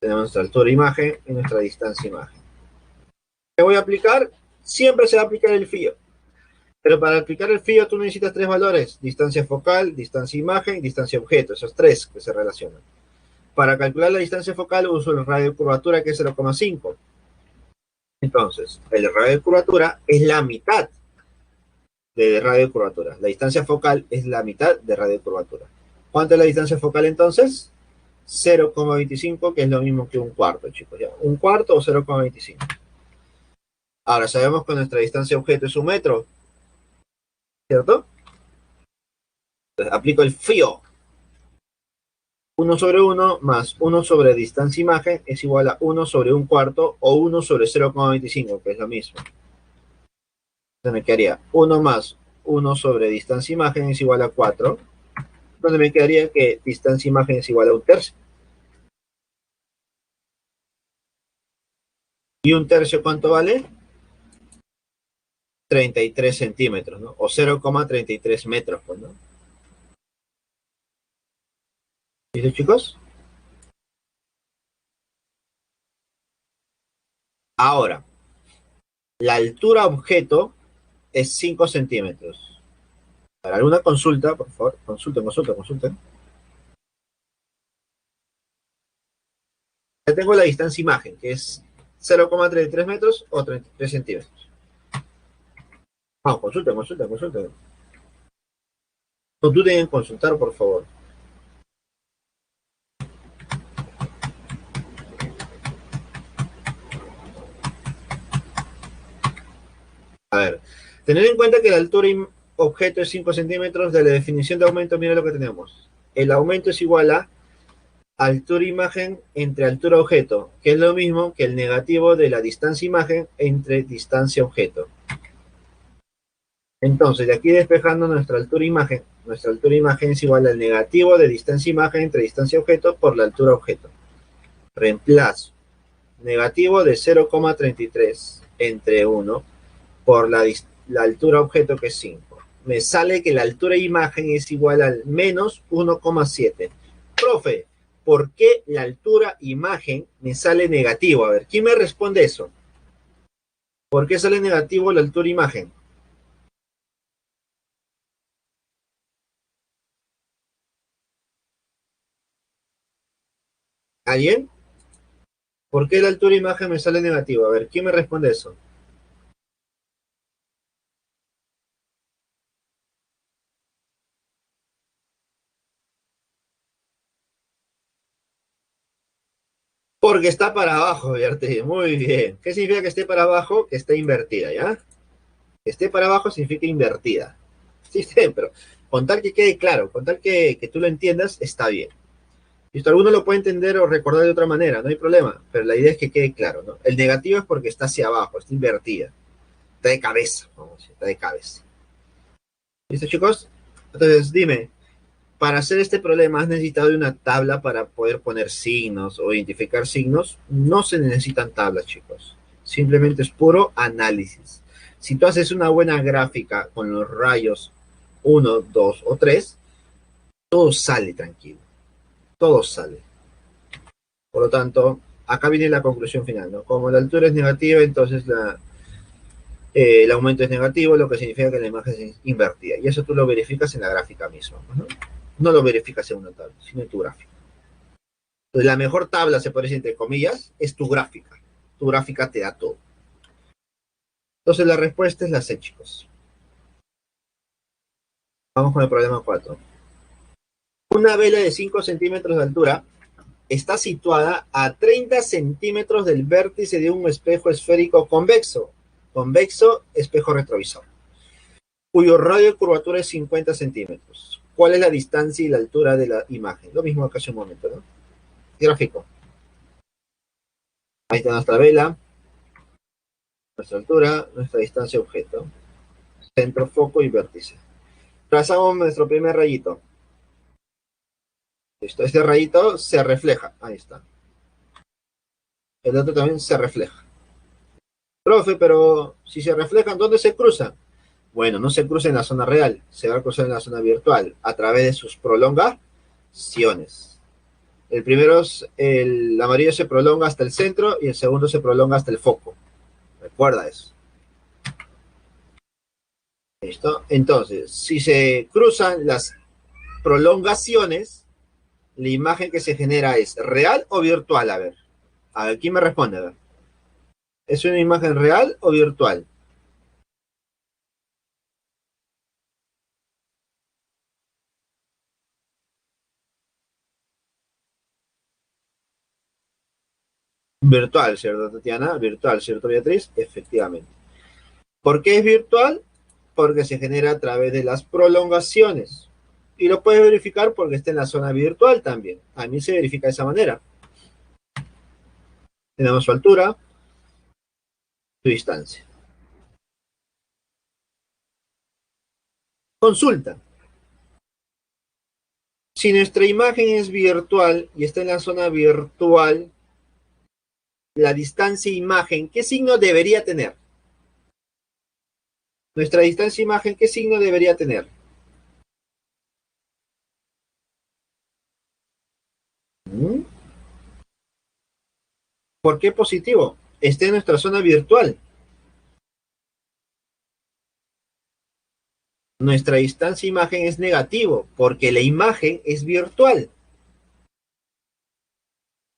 Tenemos nuestra altura imagen y nuestra distancia imagen. ¿Qué voy a aplicar? Siempre se va a aplicar el fío. Pero para aplicar el fío tú necesitas tres valores. Distancia focal, distancia imagen y distancia objeto. Esos tres que se relacionan. Para calcular la distancia focal uso el radio de curvatura que es 0,5. Entonces, el radio de curvatura es la mitad de radio de curvatura. La distancia focal es la mitad de radio de curvatura. ¿Cuánto es la distancia focal entonces? 0,25, que es lo mismo que un cuarto, chicos. ¿Ya? Un cuarto o 0,25. Ahora sabemos que nuestra distancia objeto es un metro, ¿cierto? Entonces aplico el fío. 1 sobre 1 más 1 sobre distancia imagen es igual a 1 sobre un cuarto o 1 sobre 0,25, que es lo mismo. Entonces me quedaría 1 más 1 sobre distancia imagen es igual a 4, donde me quedaría que distancia imagen es igual a un tercio. ¿Y un tercio cuánto vale? 33 centímetros, ¿no? O 0,33 metros, pues, ¿no? ¿Listo, chicos? Ahora, la altura objeto es 5 centímetros. Para alguna consulta, por favor, consulten. Ya tengo la distancia imagen, que es 0,33 metros o 33 centímetros. Vamos, consulten. No duden en consultar, por favor. A ver, tener en cuenta que la altura objeto es 5 centímetros, de la definición de aumento, mira lo que tenemos. El aumento es igual a altura imagen entre altura objeto, que es lo mismo que el negativo de la distancia imagen entre distancia objeto. Entonces, de aquí despejando nuestra altura imagen es igual al negativo de distancia imagen entre distancia objeto por la altura objeto. Reemplazo. Negativo de 0,33 entre 1 por la altura objeto, que es 5. me sale que la altura de imagen es igual al menos 1,7. Profe, ¿por qué la altura imagen me sale negativo? A ver, ¿quién me responde eso? ¿Por qué sale negativo la altura imagen? ¿Alguien? ¿Por qué la altura imagen me sale negativo? A ver, ¿quién me responde eso? Porque está para abajo, Beatriz. Muy bien. ¿Qué significa que esté para abajo? Que esté invertida, ¿ya? Que esté para abajo significa invertida. Sí, sí, pero con tal que quede claro, con tal que tú lo entiendas, está bien. Esto alguno lo puede entender o recordar de otra manera, no hay problema, pero la idea es que quede claro, ¿no? El negativo es porque está hacia abajo, está invertida, está de cabeza, vamos a decir, está de cabeza. ¿Listo, chicos? Entonces, dime, para hacer este problema, ¿has necesitado de una tabla para poder poner signos o identificar signos? No se necesitan tablas, chicos. Simplemente es puro análisis. Si tú haces una buena gráfica con los rayos 1, 2 o 3, todo sale tranquilo. Todo sale. Por lo tanto, acá viene la conclusión final, ¿no? Como la altura es negativa, entonces el aumento es negativo, lo que significa que la imagen es invertida. Y eso tú lo verificas en la gráfica misma, ¿no? No lo verificas en una tabla, sino en tu gráfica. Entonces, la mejor tabla, se puede decir entre comillas, es tu gráfica. Tu gráfica te da todo. Entonces, la respuesta es la C, chicos. Vamos con el problema 4. Una vela de 5 centímetros de altura está situada a 30 centímetros del vértice de un espejo esférico convexo. Convexo, espejo retrovisor, cuyo radio de curvatura es 50 centímetros. ¿Cuál es la distancia y la altura de la imagen? Lo mismo que hace un momento, ¿no? Gráfico. Ahí está nuestra vela, nuestra altura, nuestra distancia objeto, centro, foco y vértice. Trazamos nuestro primer rayito. Listo. Este rayito se refleja. Ahí está. El otro también se refleja. Profe, pero si se reflejan, ¿dónde se cruzan? Bueno, no se cruza en la zona real, se va a cruzar en la zona virtual a través de sus prolongaciones. El primero, el amarillo se prolonga hasta el centro y el segundo se prolonga hasta el foco. Recuerda eso. ¿Listo? Entonces, si se cruzan las prolongaciones, la imagen que se genera es real o virtual. A ver, ¿quién me responde? A ver. ¿Es una imagen real o virtual? Virtual, ¿cierto, Tatiana? Virtual, ¿cierto, Beatriz? Efectivamente. ¿Por qué es virtual? Porque se genera a través de las prolongaciones. Y lo puedes verificar porque está en la zona virtual también. A mí se verifica de esa manera. Tenemos su altura, su distancia. Consulta. Si nuestra imagen es virtual y está en la zona virtual, la distancia imagen, ¿qué signo debería tener? Nuestra distancia imagen, ¿qué signo debería tener? ¿Por qué positivo? Está en nuestra zona virtual. Nuestra distancia imagen es negativo porque la imagen es virtual.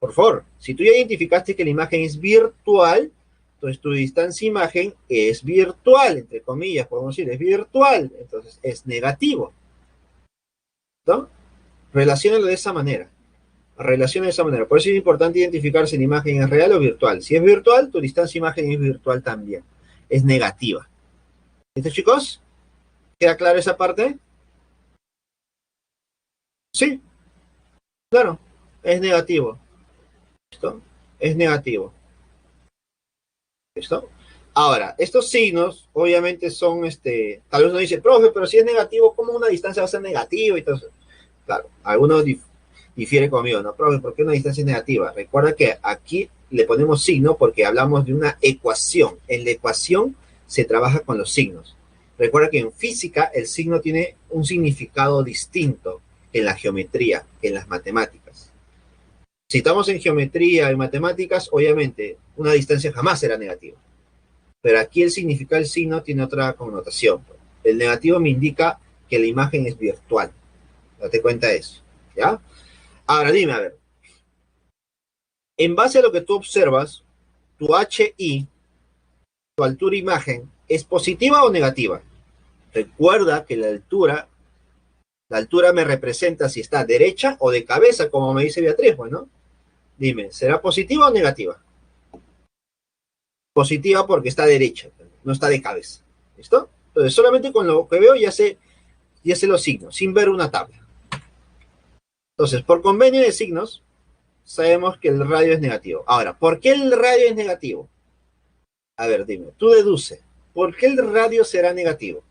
Por favor, si tú ya identificaste que la imagen es virtual, entonces tu distancia imagen es virtual, entre comillas, podemos decir, es virtual, entonces es negativo. ¿No? Relaciónalo de esa manera. Relaciona de esa manera. Por eso es importante identificar si la imagen es real o virtual. Si es virtual, tu distancia imagen es virtual también. Es negativa. ¿Listo, chicos? ¿Queda claro esa parte? Sí, claro. Es negativo. ¿Listo? Es negativo. ¿Listo? Ahora, estos signos obviamente son, tal vez uno dice, profe, pero si es negativo, ¿cómo una distancia va a ser negativa? Y todo eso. Claro, algunos difieren conmigo, ¿no? Profe, ¿por qué una distancia es negativa? Recuerda que aquí le ponemos signo porque hablamos de una ecuación. En la ecuación se trabaja con los signos. Recuerda que en física el signo tiene un significado distinto en la geometría, que en las matemáticas. Si estamos en geometría y matemáticas, obviamente una distancia jamás será negativa. Pero aquí el significado del signo tiene otra connotación. El negativo me indica que la imagen es virtual. Date cuenta de eso. ¿Ya? Ahora dime, a ver, en base a lo que tú observas, tu HI, tu altura imagen, ¿es positiva o negativa? Recuerda que la altura me representa si está derecha o de cabeza, como me dice Beatriz, bueno. Dime, ¿será positiva o negativa? Positiva porque está derecha, no está de cabeza. ¿Listo? Entonces, solamente con lo que veo ya sé los signos, sin ver una tabla. Entonces, por convenio de signos, sabemos que el radio es negativo. Ahora, ¿por qué el radio es negativo? A ver, dime, tú deduce. ¿Por qué el radio será negativo?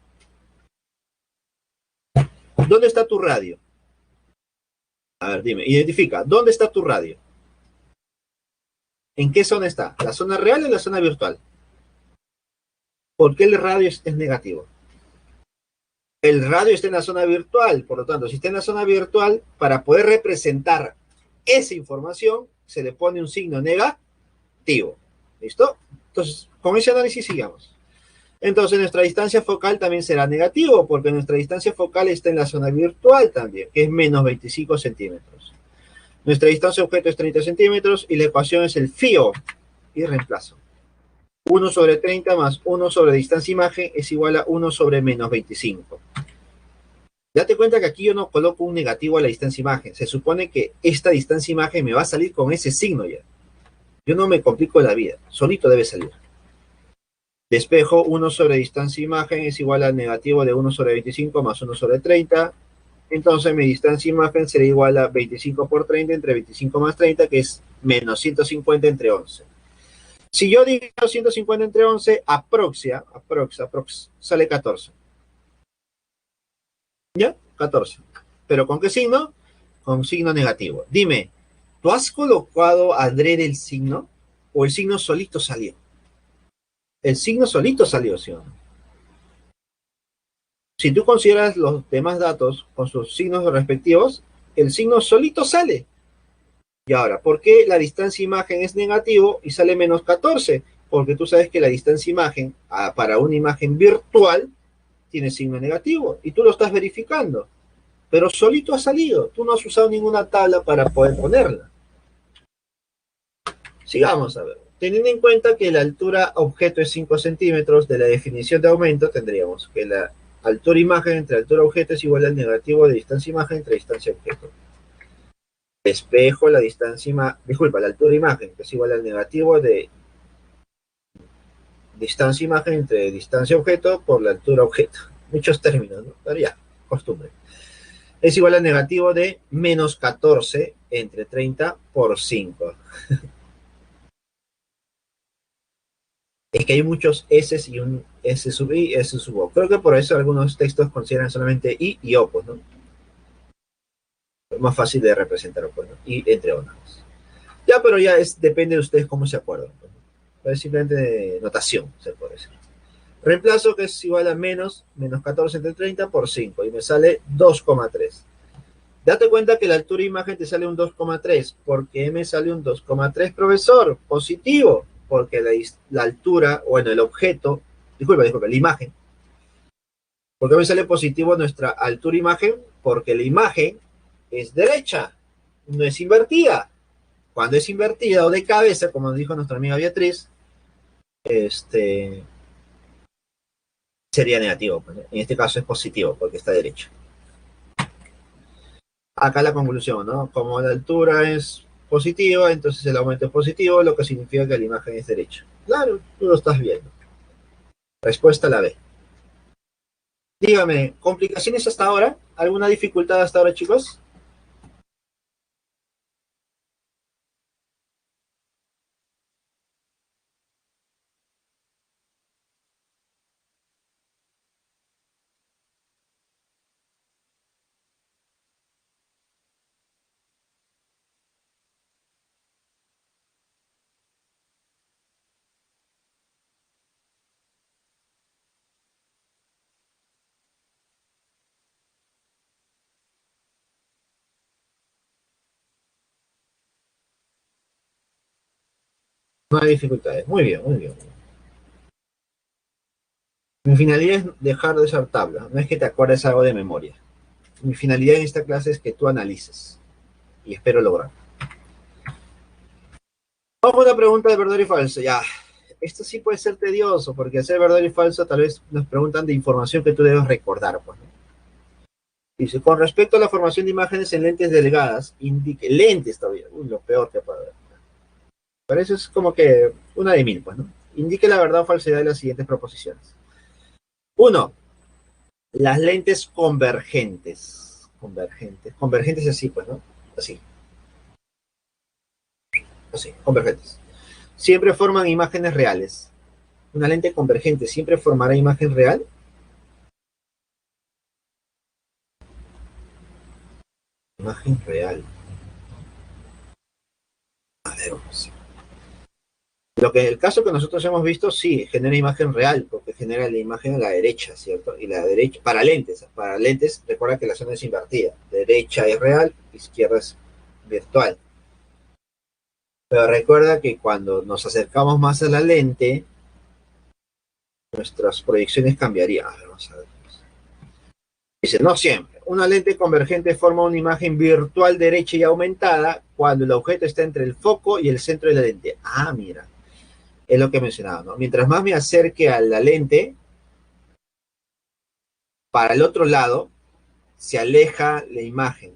¿Dónde está tu radio? A ver, dime, identifica, ¿dónde está tu radio? ¿En qué zona está? ¿La zona real o la zona virtual? ¿Por qué el radio es negativo? El radio está en la zona virtual, por lo tanto, si está en la zona virtual, para poder representar esa información, se le pone un signo negativo. ¿Listo? Entonces, con ese análisis sigamos. Entonces, nuestra distancia focal también será negativo, porque nuestra distancia focal está en la zona virtual también, que es menos 25 centímetros. Nuestra distancia objeto es 30 centímetros y la ecuación es el FIO y reemplazo. 1 sobre 30 más 1 sobre distancia imagen es igual a 1 sobre menos 25. Date cuenta que aquí yo no coloco un negativo a la distancia imagen. Se supone que esta distancia imagen me va a salir con ese signo ya. Yo no me complico la vida, solito debe salir. Despejo 1 sobre distancia imagen es igual al negativo de 1 sobre 25 más 1 sobre 30. Entonces mi distancia imagen será igual a 25 por 30 entre 25 más 30, que es menos 150 entre 11. Si yo digo 150 entre 11, sale 14. ¿Ya? 14. ¿Pero con qué signo? Con signo negativo. Dime, ¿tú has colocado adrede el signo o el signo solito salió? El signo solito salió, ¿sí o no? Si tú consideras los demás datos con sus signos respectivos, el signo solito sale. Y ahora, ¿por qué la distancia imagen es negativo y sale menos 14? Porque tú sabes que la distancia imagen para una imagen virtual tiene signo negativo y tú lo estás verificando. Pero solito ha salido. Tú no has usado ninguna tabla para poder ponerla. Sigamos a ver. Teniendo en cuenta que la altura objeto es 5 centímetros, de la definición de aumento tendríamos que la altura imagen entre altura objeto es igual al negativo de distancia imagen entre distancia objeto. Despejo la la altura imagen, que es igual al negativo de distancia imagen entre distancia objeto por la altura objeto. Muchos términos, ¿no? Pero ya, costumbre. Es igual al negativo de menos 14 entre 30 por 5. Es que hay muchos S y un S sub I, S sub O. Creo que por eso algunos textos consideran solamente I y O, pues, ¿no? Es más fácil de representar, pues, ¿no? Y entre O. Ya, pero ya depende de ustedes cómo se acuerdan. Pues. Es simplemente de notación, se puede decir. Reemplazo que es igual a menos 14 entre 30 por 5 y me sale 2,3. Date cuenta que la altura de imagen te sale un 2,3. ¿Por qué me sale un 2,3, profesor? Positivo, porque la altura, bueno, el objeto, disculpa, la imagen. ¿Por qué me sale positivo nuestra altura imagen? Porque la imagen es derecha, no es invertida. Cuando es invertida o de cabeza, como dijo nuestra amiga Beatriz, sería negativo. Pues, ¿no? En este caso es positivo porque está derecha. Acá la conclusión, ¿no? Como la altura es positiva, entonces el aumento es positivo, lo que significa que la imagen es derecha. Claro, tú lo estás viendo. Respuesta a la B. Dígame, ¿complicaciones hasta ahora? ¿Alguna dificultad hasta ahora, chicos? No hay dificultades. Muy bien, muy bien. Mi finalidad es dejar de usar tabla. No es que te acuerdes algo de memoria. Mi finalidad en esta clase es que tú analices. Y espero lograr. Vamos a una pregunta de verdadero y falso. Ya. Esto sí puede ser tedioso, porque hacer verdadero y falso tal vez nos preguntan de información que tú debes recordar. Pues, ¿no? Dice, con respecto a la formación de imágenes en lentes delgadas, indique, lentes todavía, uy, lo peor que puede haber. Pero eso es como que una de mil, pues, ¿no? Indique la verdad o falsedad de las siguientes proposiciones. Uno, las lentes convergentes. Convergentes. Convergentes así, pues, ¿no? Así. Así, convergentes. Siempre forman imágenes reales. Una lente convergente siempre formará imagen real. Imagen real. A ver, vamos. Lo que el caso que nosotros hemos visto, sí, genera imagen real, porque genera la imagen a la derecha, ¿cierto? Y la derecha, para lentes, recuerda que la zona es invertida. Derecha es real, izquierda es virtual. Pero recuerda que cuando nos acercamos más a la lente, nuestras proyecciones cambiarían. A ver, vamos a ver. Dice, no siempre. Una lente convergente forma una imagen virtual derecha y aumentada cuando el objeto está entre el foco y el centro de la lente. Ah, mira. Es lo que mencionaba, ¿no? Mientras más me acerque a la lente, para el otro lado, se aleja la imagen.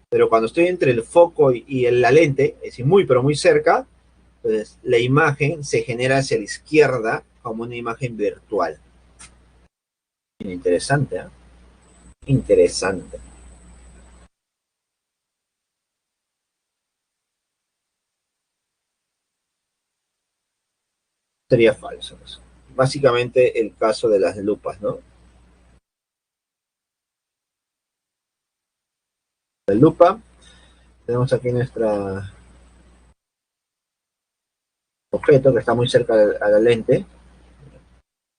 Pero cuando estoy entre el foco y la lente, es decir, muy pero muy cerca, entonces la imagen se genera hacia la izquierda como una imagen virtual. Interesante, ¿eh? Interesante. Sería falso eso. Básicamente el caso de las lupas, ¿no? La lupa, tenemos aquí nuestro objeto que está muy cerca a la lente.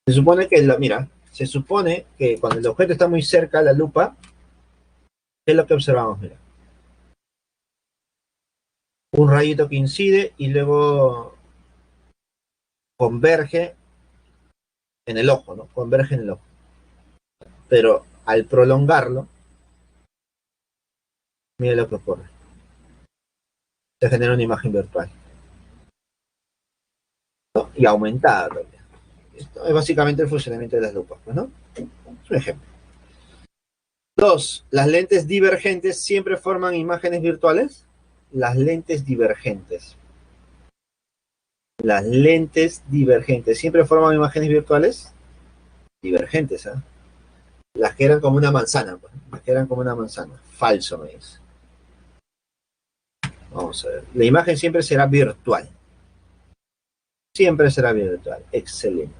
Se supone que, mira, se supone que cuando el objeto está muy cerca a la lupa, ¿qué es lo que observamos? Mira, un rayito que incide y luego converge en el ojo, ¿no? Converge en el ojo. Pero al prolongarlo, mira lo que ocurre. Se genera una imagen virtual, ¿no? Y aumentada también. Esto es básicamente el funcionamiento de las lupas, ¿no? Es un ejemplo. Dos, las lentes divergentes siempre forman imágenes virtuales. Las lentes divergentes. Las lentes divergentes siempre forman imágenes virtuales. Divergentes, ¿eh? Las que eran como una manzana, pues. Las que eran como una manzana. Falso, me dice. Vamos a ver. La imagen siempre será virtual. Siempre será virtual. Excelente.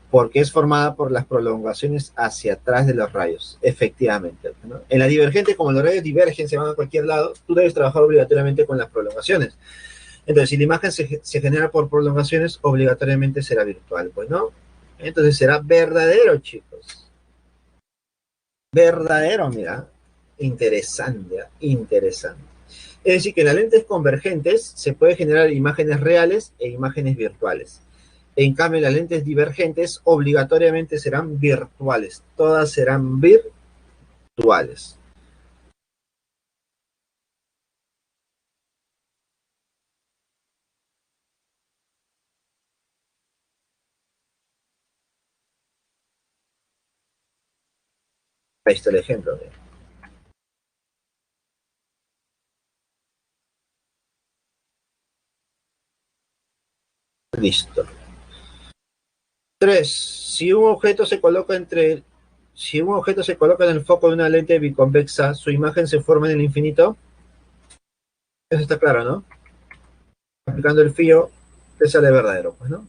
Porque es formada por las prolongaciones hacia atrás de los rayos, efectivamente, ¿no? En la divergente, como los rayos divergen, se van a cualquier lado, tú debes trabajar obligatoriamente con las prolongaciones. Entonces, si la imagen se genera por prolongaciones, obligatoriamente será virtual, pues, ¿no? Entonces será verdadero, chicos. Verdadero, mira. Interesante, ¿eh? Interesante. Es decir, que en las lentes convergentes se puede generar imágenes reales e imágenes virtuales. En cambio, las lentes divergentes obligatoriamente serán virtuales. Todas serán virtuales. Ahí está el ejemplo. Listo. 3. Si un objeto se coloca en el foco de una lente biconvexa, su imagen se forma en el infinito. Eso está claro, ¿no? Aplicando el fío, te sale verdadero, pues, ¿no?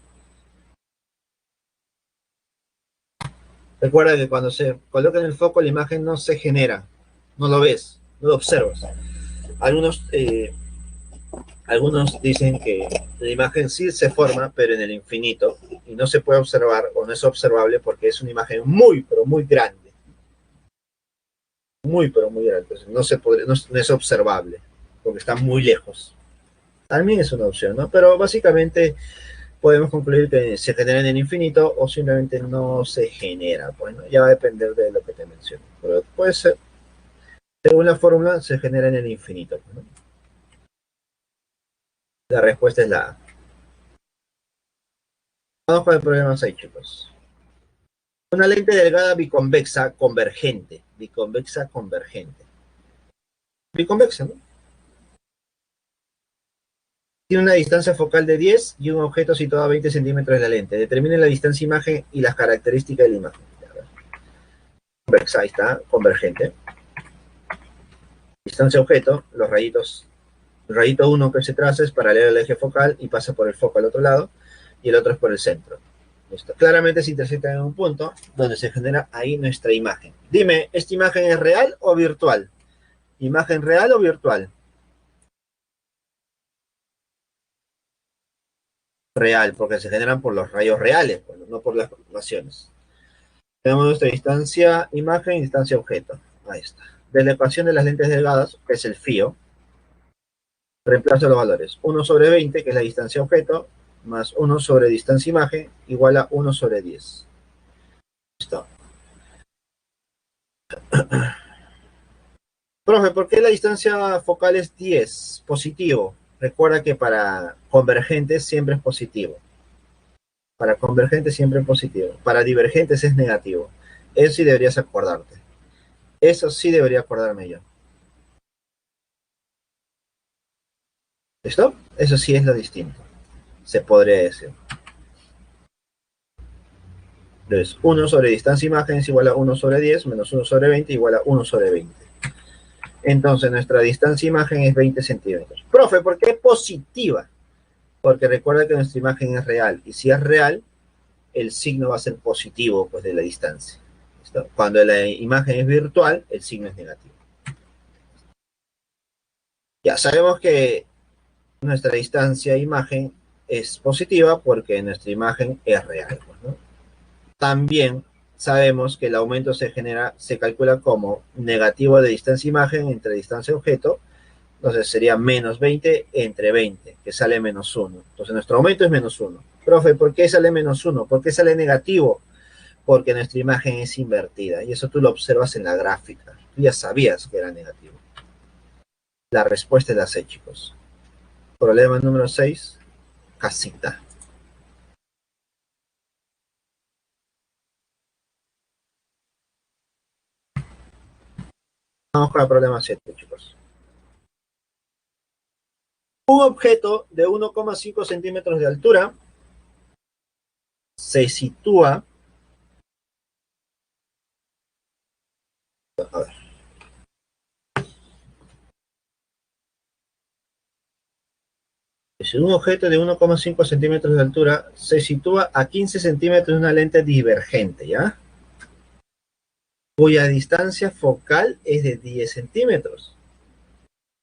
Recuerda que cuando se coloca en el foco, la imagen no se genera, no lo ves, no lo observas. Algunos, algunos dicen que la imagen sí se forma, pero en el infinito, y no se puede observar o no es observable porque es una imagen muy, pero muy grande. Muy, pero muy grande. Entonces, no es observable porque está muy lejos. También es una opción, ¿no? Pero básicamente podemos concluir que se genera en el infinito o simplemente no se genera. Bueno, ya va a depender de lo que te menciono. Pero puede ser, según la fórmula, se genera en el infinito, ¿no? La respuesta es la A. Vamos con el problema 6, chicos. Una lente delgada biconvexa convergente. Biconvexa convergente. Biconvexa, ¿no? Tiene una distancia focal de 10 y un objeto situado a 20 centímetros de la lente. Determine la distancia imagen y las características de la imagen. Convexa, ahí está, convergente. Distancia objeto, los rayitos. El rayito 1 que se traza es paralelo al eje focal y pasa por el foco al otro lado, y el otro es por el centro. Listo. Claramente se intersectan en un punto donde se genera ahí nuestra imagen. Dime, ¿esta imagen es real o virtual? ¿Imagen real o virtual? Real, porque se generan por los rayos reales, bueno, no por las formaciones. Tenemos nuestra distancia imagen y distancia objeto. Ahí está. De la ecuación de las lentes delgadas, que es el FIO, reemplazo los valores. 1 sobre 20, que es la distancia objeto, más 1 sobre distancia imagen, igual a 1 sobre 10. Listo. Profe, ¿por qué la distancia focal es 10? Positivo. Recuerda que para convergentes siempre es positivo. Para convergentes siempre es positivo. Para divergentes es negativo. Eso sí deberías acordarte. Eso sí debería acordarme yo. ¿Listo? Eso sí es lo distinto. Se podría decir. Entonces, 1 sobre distancia imagen es igual a 1 sobre 10 menos 1 sobre 20 igual a 1 sobre 20. Entonces, nuestra distancia imagen es 20 centímetros. Profe, ¿por qué positiva? Porque recuerda que nuestra imagen es real. Y si es real, el signo va a ser positivo pues, de la distancia. ¿Listo? Cuando la imagen es virtual, el signo es negativo. Ya sabemos que nuestra distancia imagen es positiva porque nuestra imagen es real. Pues, ¿no? También sabemos que el aumento se calcula como negativo de distancia imagen entre distancia objeto. Entonces sería menos 20 entre 20, que sale menos 1. Entonces nuestro aumento es menos 1. Profe, ¿por qué sale menos 1? ¿Por qué sale negativo? Porque nuestra imagen es invertida. Y eso tú lo observas en la gráfica. Tú ya sabías que era negativo. La respuesta es la C, chicos. Problema número 6, casita. Vamos con el problema 7, chicos. Un objeto de 1,5 centímetros de altura se sitúa. A ver. Si un objeto de 1,5 centímetros de altura se sitúa a 15 centímetros de una lente divergente, ¿ya? Cuya distancia focal es de 10 centímetros.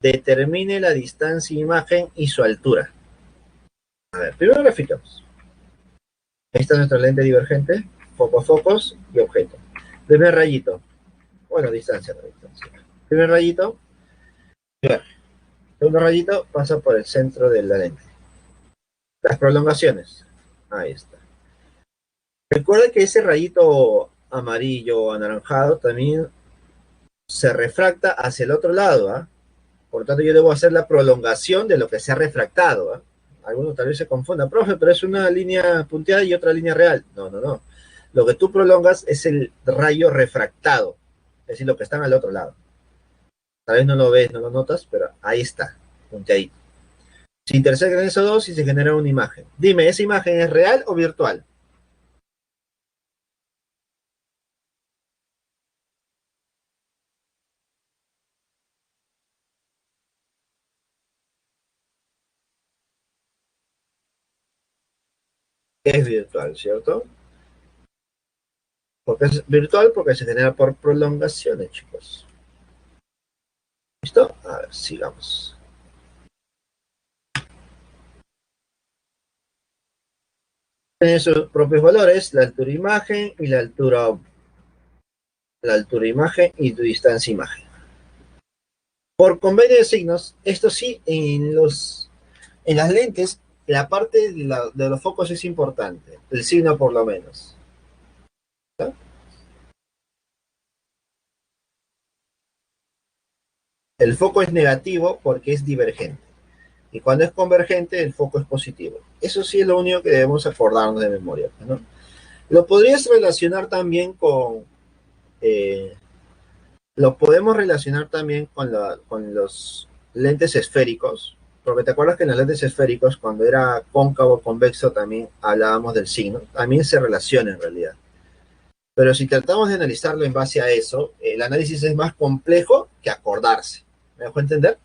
Determine la distancia imagen y su altura. A ver, primero graficamos. Ahí está nuestra lente divergente, foco, focos y objeto. Primer rayito. Bueno, distancia, no distancia. Primer rayito. Segundo rayito pasa por el centro de la lente. Las prolongaciones. Ahí está. Recuerda que ese rayito amarillo o anaranjado también se refracta hacia el otro lado. ¿Ah? Por lo tanto, yo debo hacer la prolongación de lo que se ha refractado. ¿Ah? Algunos tal vez se confunda, profe, pero es una línea punteada y otra línea real. No, no, no. Lo que tú prolongas es el rayo refractado, es decir, lo que está al otro lado. Tal vez no lo ves, no lo notas, pero ahí está, punteadito. Se intersectan esos dos y se genera una imagen. Dime, ¿esa imagen es real o virtual? Es virtual, ¿cierto? Porque es virtual porque se genera por prolongaciones, chicos. ¿Listo? A ver, sigamos. Tiene sus propios valores, la altura imagen y la altura imagen y tu distancia imagen. Por convenio de signos, esto sí, en los En las lentes, la parte de los focos es importante, el signo por lo menos. ¿No? El foco es negativo porque es divergente. Y cuando es convergente, el foco es positivo. Eso sí es lo único que debemos acordarnos de memoria, ¿no? Lo podrías relacionar también con, eh, lo podemos relacionar también con los lentes esféricos, porque te acuerdas que en los lentes esféricos, cuando era cóncavo o convexo, también hablábamos del signo, también se relaciona en realidad. Pero si tratamos de analizarlo en base a eso, el análisis es más complejo que acordarse. ¿Me dejo entender?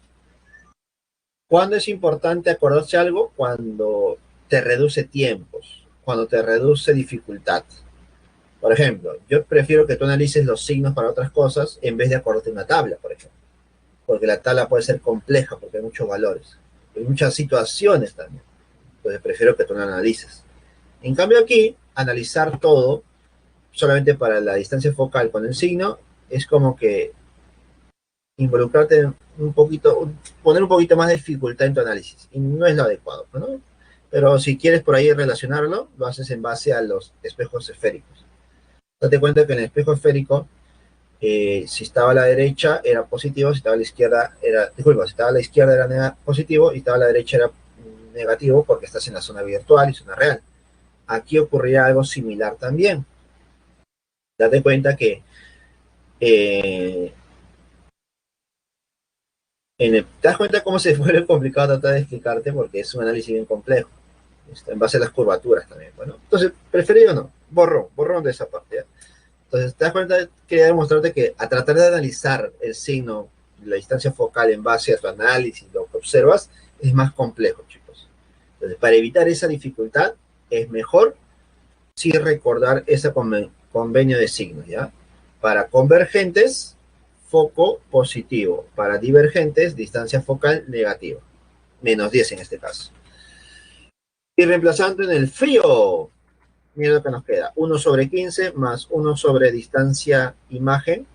¿Cuándo es importante acordarse algo? Cuando te reduce tiempos, cuando te reduce dificultad. Por ejemplo, yo prefiero que tú analices los signos para otras cosas en vez de acordarte una tabla, por ejemplo. Porque la tabla puede ser compleja, porque hay muchos valores, hay muchas situaciones también. Entonces prefiero que tú la analices. En cambio aquí, analizar todo solamente para la distancia focal con el signo es como que involucrarte un poquito, poner un poquito más de dificultad en tu análisis. Y no es lo adecuado, ¿no? Pero si quieres por ahí relacionarlo, lo haces en base a los espejos esféricos. Date cuenta que en el espejo esférico, si estaba a la derecha era positivo, si estaba a la izquierda era, disculpa, si estaba a la izquierda era positivo y estaba a la derecha era negativo porque estás en la zona virtual y zona real. Aquí ocurría algo similar también. Date cuenta que eh, te das cuenta cómo se vuelve complicado tratar de explicarte porque es un análisis bien complejo, en base a las curvaturas también. Bueno, entonces, preferido no, borrón de esa parte. ¿Ya? Entonces, te das cuenta, quería demostrarte que a tratar de analizar el signo, la distancia focal en base a tu análisis, lo que observas, es más complejo, chicos. Entonces, para evitar esa dificultad, es mejor sí recordar ese convenio de signos, ¿ya? Para convergentes, foco positivo. Para divergentes, distancia focal negativa. -10 en este caso. Y reemplazando en el frío, mira lo que nos queda. 1/15 más 1/distancia imagen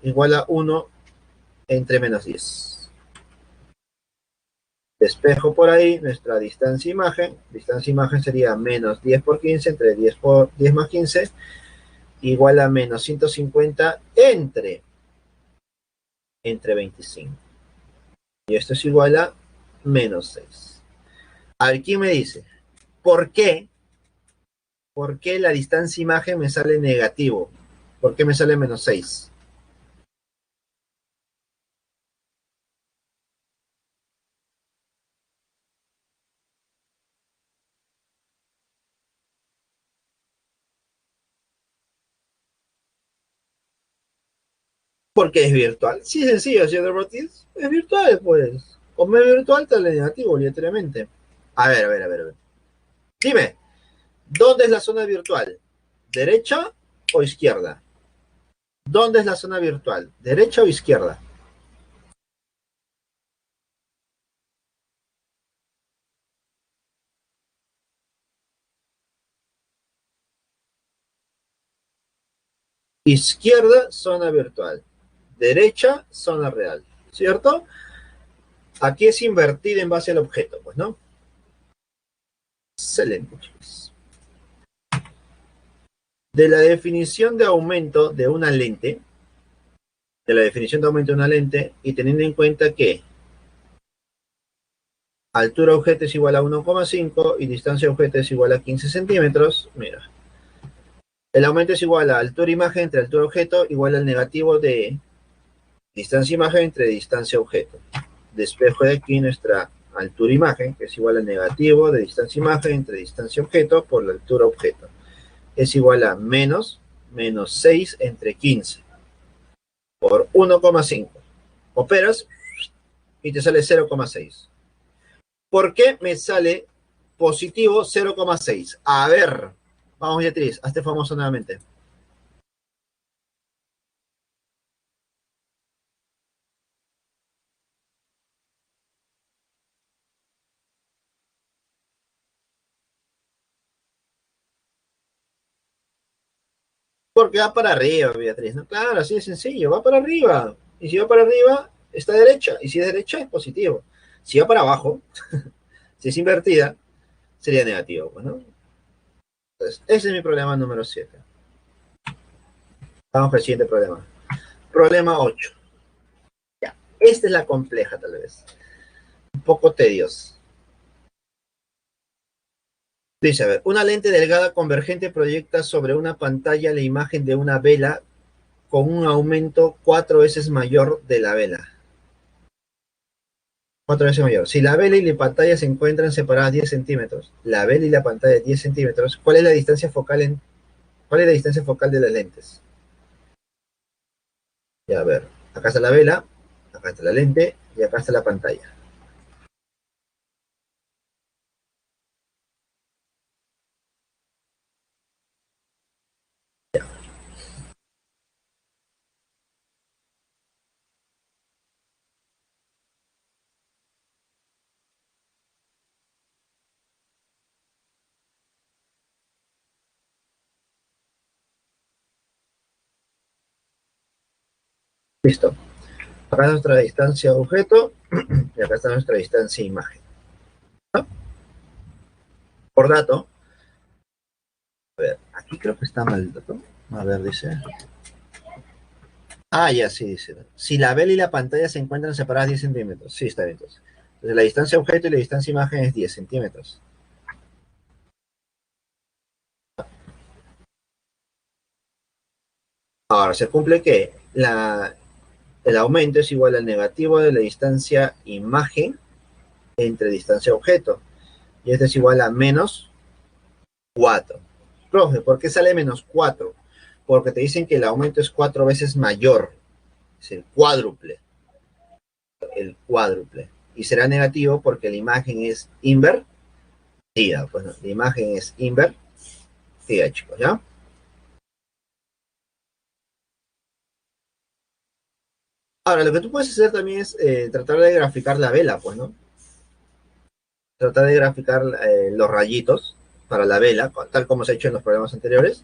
igual a 1 entre -10. Despejo por ahí nuestra distancia imagen. Distancia imagen sería -10 por 15 entre 10 más 15 igual a -150 entre 25. Y esto es igual a -6. A ver, ¿quién me dice? ¿Por qué? ¿Por qué la distancia imagen me sale negativo? ¿Por qué me sale -6? Porque es virtual. Sí, es sencillo, señor Ortiz. Es virtual, pues. Como es virtual, sale negativo, literalmente. A ver. Dime, ¿dónde es la zona virtual? ¿Derecha o izquierda? ¿Dónde es la zona virtual? ¿Derecha o izquierda? Izquierda, zona virtual. Derecha, zona real. ¿Cierto? Aquí es invertida en base al objeto, pues, ¿no? Excelente, chicos. De la definición de aumento de una lente, y teniendo en cuenta que altura objeto es igual a 1,5 y distancia objeto es igual a 15 centímetros, mira, el aumento es igual a altura imagen entre altura objeto igual al negativo de distancia imagen entre distancia objeto. Despejo de aquí nuestra altura imagen, que es igual al negativo de distancia imagen entre distancia objeto por la altura objeto. Es igual a menos 6 entre 15 por 1,5. Operas y te sale 0,6. ¿Por qué me sale positivo 0,6? A ver, vamos Beatriz, hazte famoso nuevamente. Porque va para arriba, Beatriz. ¿No? Claro, así de sencillo, va para arriba. Y si va para arriba, está derecha. Y si es derecha, es positivo. Si va para abajo, Si es invertida, sería negativo, pues, ¿no? Entonces, ese es mi problema número 7. Vamos al siguiente problema. Problema 8. Ya. Esta es la compleja, tal vez. Un poco tediosa. Dice, a ver, una lente delgada convergente proyecta sobre una pantalla la imagen de una vela con un aumento 4 veces mayor de la vela. 4 veces mayor. Si la vela y la pantalla se encuentran separadas 10 centímetros, la vela y la pantalla 10 centímetros, ¿cuál es la distancia focal de las lentes? Ya, a ver, acá está la vela, acá está la lente y acá está la pantalla. Listo. Acá está nuestra distancia objeto y acá está nuestra distancia imagen. ¿No? Por dato, a ver, aquí creo que está mal el dato. A ver, dice. Ah, ya, sí, dice. Si la vela y la pantalla se encuentran separadas 10 centímetros. Sí, está bien, entonces. Entonces, la distancia objeto y la distancia imagen es 10 centímetros. Ahora, se cumple que el aumento es igual al negativo de la distancia imagen entre distancia objeto. Y esto es igual a menos 4. Profe, ¿por qué sale menos 4? Porque te dicen que el aumento es 4 veces mayor. Es el cuádruple. El cuádruple. Y será negativo porque la imagen es invertida. Pues no, la imagen es invertida, chicos, ¿ya? Ahora, lo que tú puedes hacer también es tratar de graficar la vela, pues, ¿no? Tratar de graficar los rayitos para la vela, tal como se ha hecho en los programas anteriores,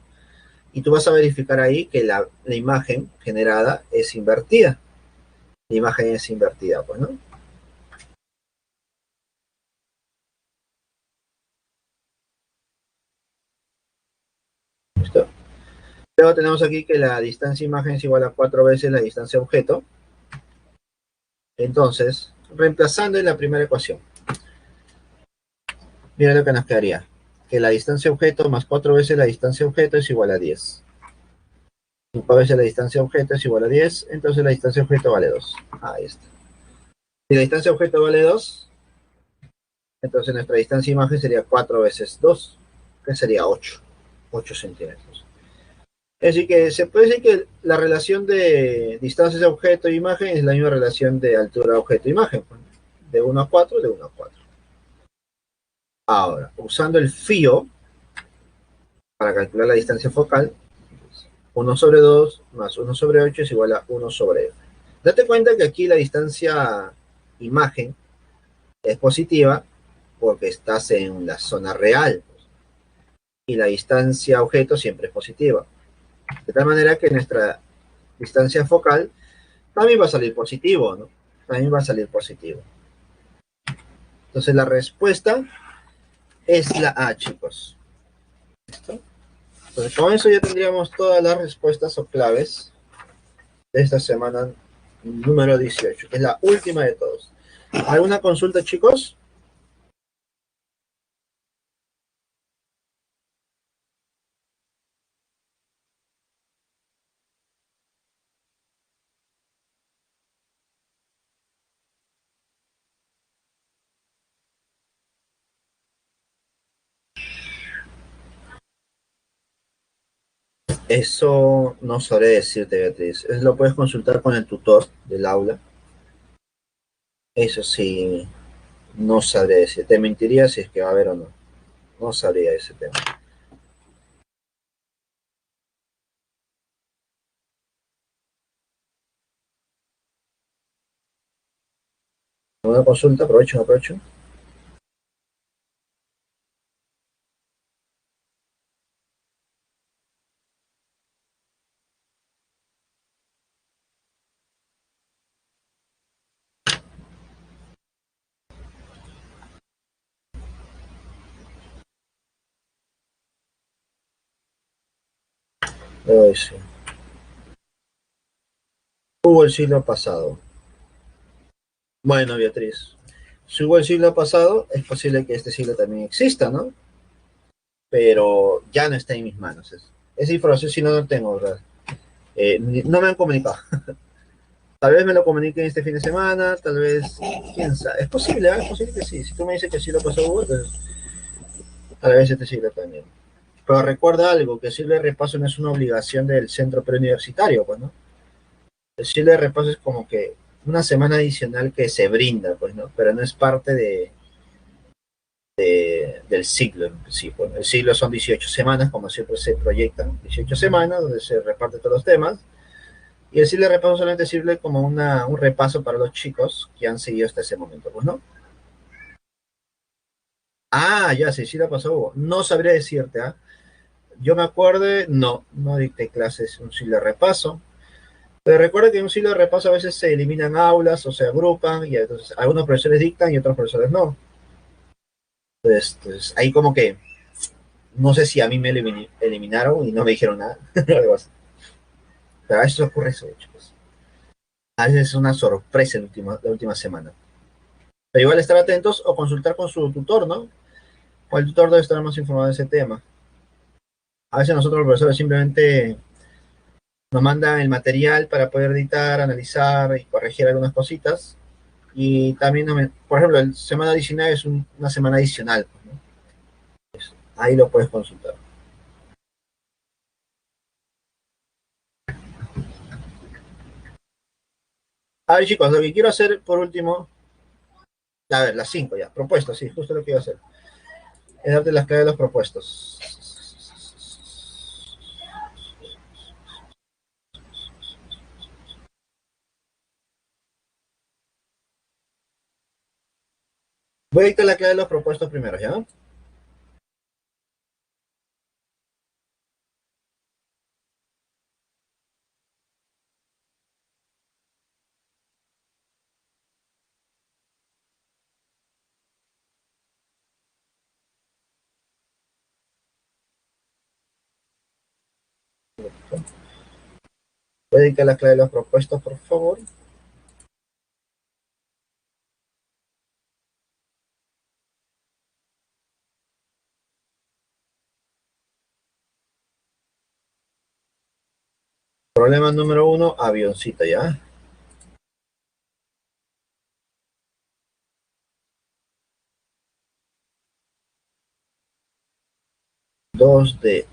y tú vas a verificar ahí que la imagen generada es invertida. La imagen es invertida, pues, ¿no? ¿Listo? Luego tenemos aquí que la distancia imagen es igual a 4 veces la distancia objeto. Entonces, reemplazando en la primera ecuación, mira lo que nos quedaría. Que la distancia objeto más 4 veces la distancia objeto es igual a 10. 5 veces la distancia objeto es igual a 10, entonces la distancia objeto vale 2. Ahí está. Si la distancia objeto vale 2, entonces nuestra distancia imagen sería 4 veces 2, que sería 8. 8 centímetros. Es decir, que se puede decir que la relación de distancias de objeto e imagen es la misma relación de altura objeto-imagen. Pues, de 1 a 4, de 1 a 4. Ahora, usando el fío para calcular la distancia focal, 1 sobre 2 más 1 sobre 8 es igual a 1 sobre F. Date cuenta que aquí la distancia imagen es positiva porque estás en la zona real y la distancia objeto siempre es positiva. De tal manera que nuestra distancia focal también va a salir positivo, ¿no? También va a salir positivo. Entonces la respuesta es la A, chicos. ¿Listo? Entonces con eso ya tendríamos todas las respuestas o claves de esta semana número 18, que es la última de todos. ¿Alguna consulta, chicos? Eso no sabré decirte, Beatriz. Eso lo puedes consultar con el tutor del aula. Eso sí, no sabré decir. Te mentiría si es que va a haber o no. No sabría ese tema. Una consulta, aprovecho, aprovecho. Ay, sí. Hubo el siglo pasado. Bueno, Beatriz, si hubo el siglo pasado, es posible que este siglo también exista, ¿no? Pero ya no está en mis manos. Esa información si no la tengo, ¿verdad? No me han comunicado. Tal vez me lo comuniquen este fin de semana, tal vez, quién sabe. Es posible, ¿eh? Es posible que sí. Si tú me dices que sí lo pasó Hugo, pues tal vez este siglo también. Pero recuerda algo, que el siglo de repaso no es una obligación del centro preuniversitario, pues, ¿no? El siglo de repaso es como que una semana adicional que se brinda, pues, ¿no? Pero no es parte del siglo en sí. Pues. El siglo son 18 semanas, como siempre se proyectan, 18 semanas, donde se reparten todos los temas. Y el siglo de repaso solamente sirve como un repaso para los chicos que han seguido hasta ese momento, pues, ¿no? Ah, ya sé, sí la pasó Hugo. No sabría decirte, ¿ah? Yo me acuerdo, no dicté clases un siglo de repaso. Pero recuerda que en un siglo de repaso a veces se eliminan aulas o se agrupan y entonces algunos profesores dictan y otros profesores no. Entonces ahí como que no sé si a mí me eliminaron y no me dijeron nada. Algo así. Pero a veces ocurre eso, chicos. A veces es una sorpresa la última semana. Pero igual estar atentos o consultar con su tutor, ¿no? O el tutor debe estar más informado de ese tema. A veces nosotros los profesores simplemente nos mandan el material para poder editar, analizar y corregir algunas cositas. Y también, por ejemplo, la semana 19 es una semana adicional, pues, ¿no? Ahí lo puedes consultar. A ver, chicos, lo que quiero hacer por último, a ver, las 5 ya, propuestos, sí, justo lo que quiero hacer, es darte las claves de los propuestos. Voy a dictar la clave de los propuestos primero, ¿ya? 'Voy a dictar la clave de los propuestos, por favor. Problema número uno, avioncito, ¿ya? 2D.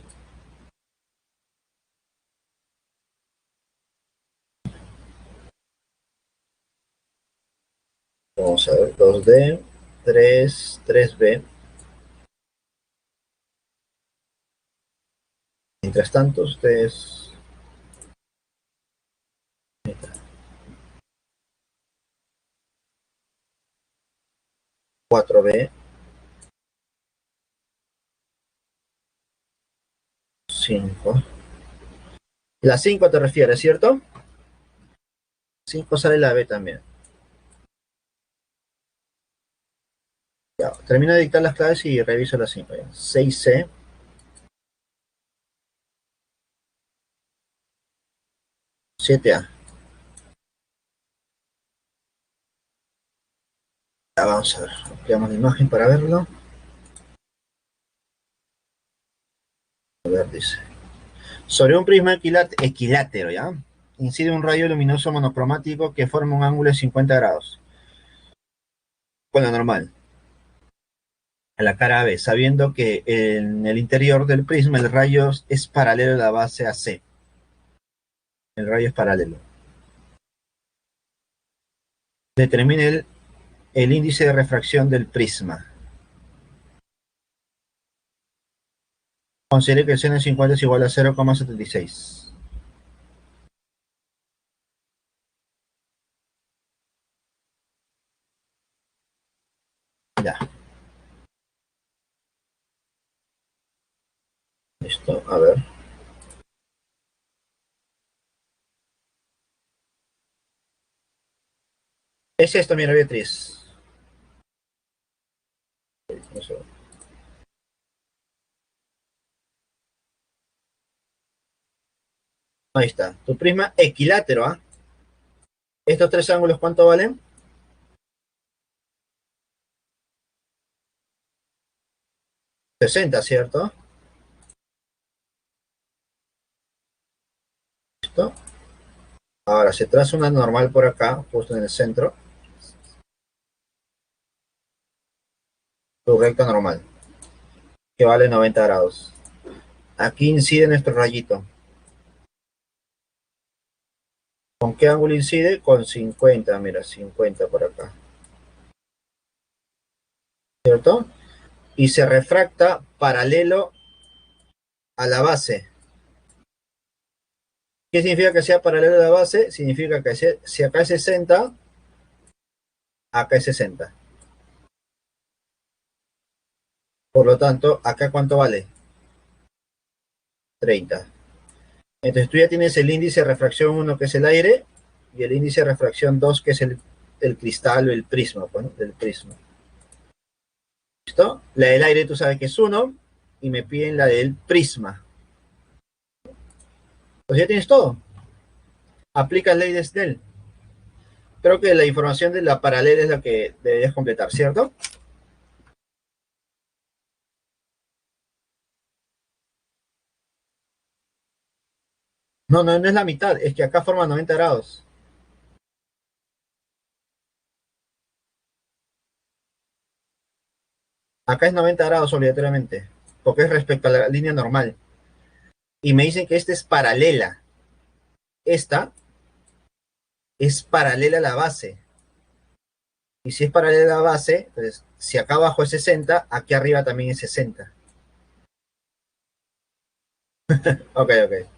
Vamos a ver, 2D, 3B. Mientras tanto, ustedes, 4B, 5. La 5 te refieres, ¿cierto? 5 sale la B también. Ya, termino de dictar las claves y reviso las 5. 6C, 7A. Ya, vamos a ver. Ampliamos la imagen para verlo. A ver, dice. Sobre un prisma equilátero, ¿ya? Incide un rayo luminoso monocromático que forma un ángulo de 50 grados. Bueno, normal. A la cara B, sabiendo que en el interior del prisma el rayo es paralelo a la base AC. El rayo es paralelo. Determine el índice de refracción del prisma. Considere que el seno de 50 es igual a 0,76. Ya, listo. A ver. Es esto, mira, Beatriz. Eso. Ahí está. Tu prisma equilátero, ¿ah? Estos tres ángulos, ¿cuánto valen? 60, ¿cierto? ¿Listo? Ahora se traza una normal por acá, justo en el centro. Tu recta normal, que vale 90 grados. Aquí incide nuestro rayito. ¿Con qué ángulo incide? Con 50, mira, 50 por acá. ¿Cierto? Y se refracta paralelo a la base. ¿Qué significa que sea paralelo a la base? Significa que si acá es 60, acá es 60. Por lo tanto, ¿acá cuánto vale? 30. Entonces tú ya tienes el índice de refracción 1, que es el aire, y el índice de refracción 2, que es el cristal o el prisma, bueno, del prisma. ¿Listo? La del aire tú sabes que es 1, y me piden la del prisma. Pues ya tienes todo. Aplica ley de Snell. Creo que la información de la paralela es la que deberías completar, ¿cierto? No, no, no es la mitad, es que acá forma 90 grados. Acá es 90 grados obligatoriamente, porque es respecto a la línea normal. Y me dicen que esta es paralela. Esta es paralela a la base. Y si es paralela a la base, entonces, si acá abajo es 60, aquí arriba también es 60. Ok, ok.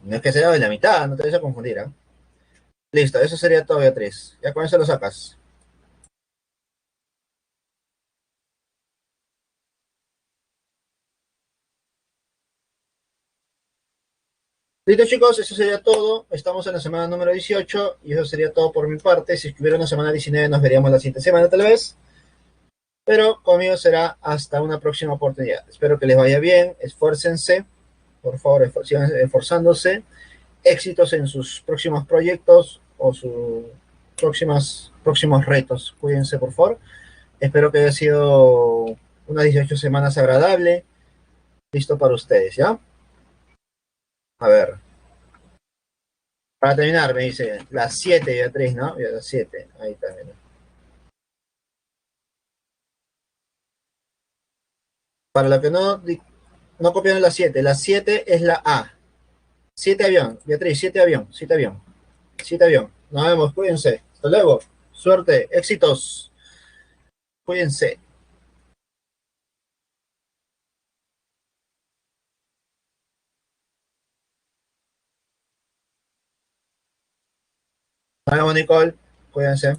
No es que sea de la mitad, no te vayas a confundir, ¿eh? Listo, eso sería todo, Beatriz. Ya con eso lo sacas. Listo, chicos, eso sería todo. Estamos en la semana número 18 y eso sería todo por mi parte. Si estuviera en la semana 19, nos veríamos la siguiente semana, tal vez. Pero conmigo será hasta una próxima oportunidad. Espero que les vaya bien. Esfuércense, por favor, sigan esforzándose. Éxitos en sus próximos proyectos o sus próximos retos. Cuídense, por favor. Espero que haya sido unas 18 semanas agradable. Listo para ustedes, ¿ya? A ver. Para terminar, me dice las 7 Beatriz, ¿no? Ya las 7. Ahí está, mira. Para lo que no copiaron las 7 es la A. 7 avión, Beatriz, 7 avión, 7 avión, 7 avión. Nos vemos, cuídense. Hasta luego. Suerte, éxitos. Cuídense. Nos vemos, Nicole. Cuídense.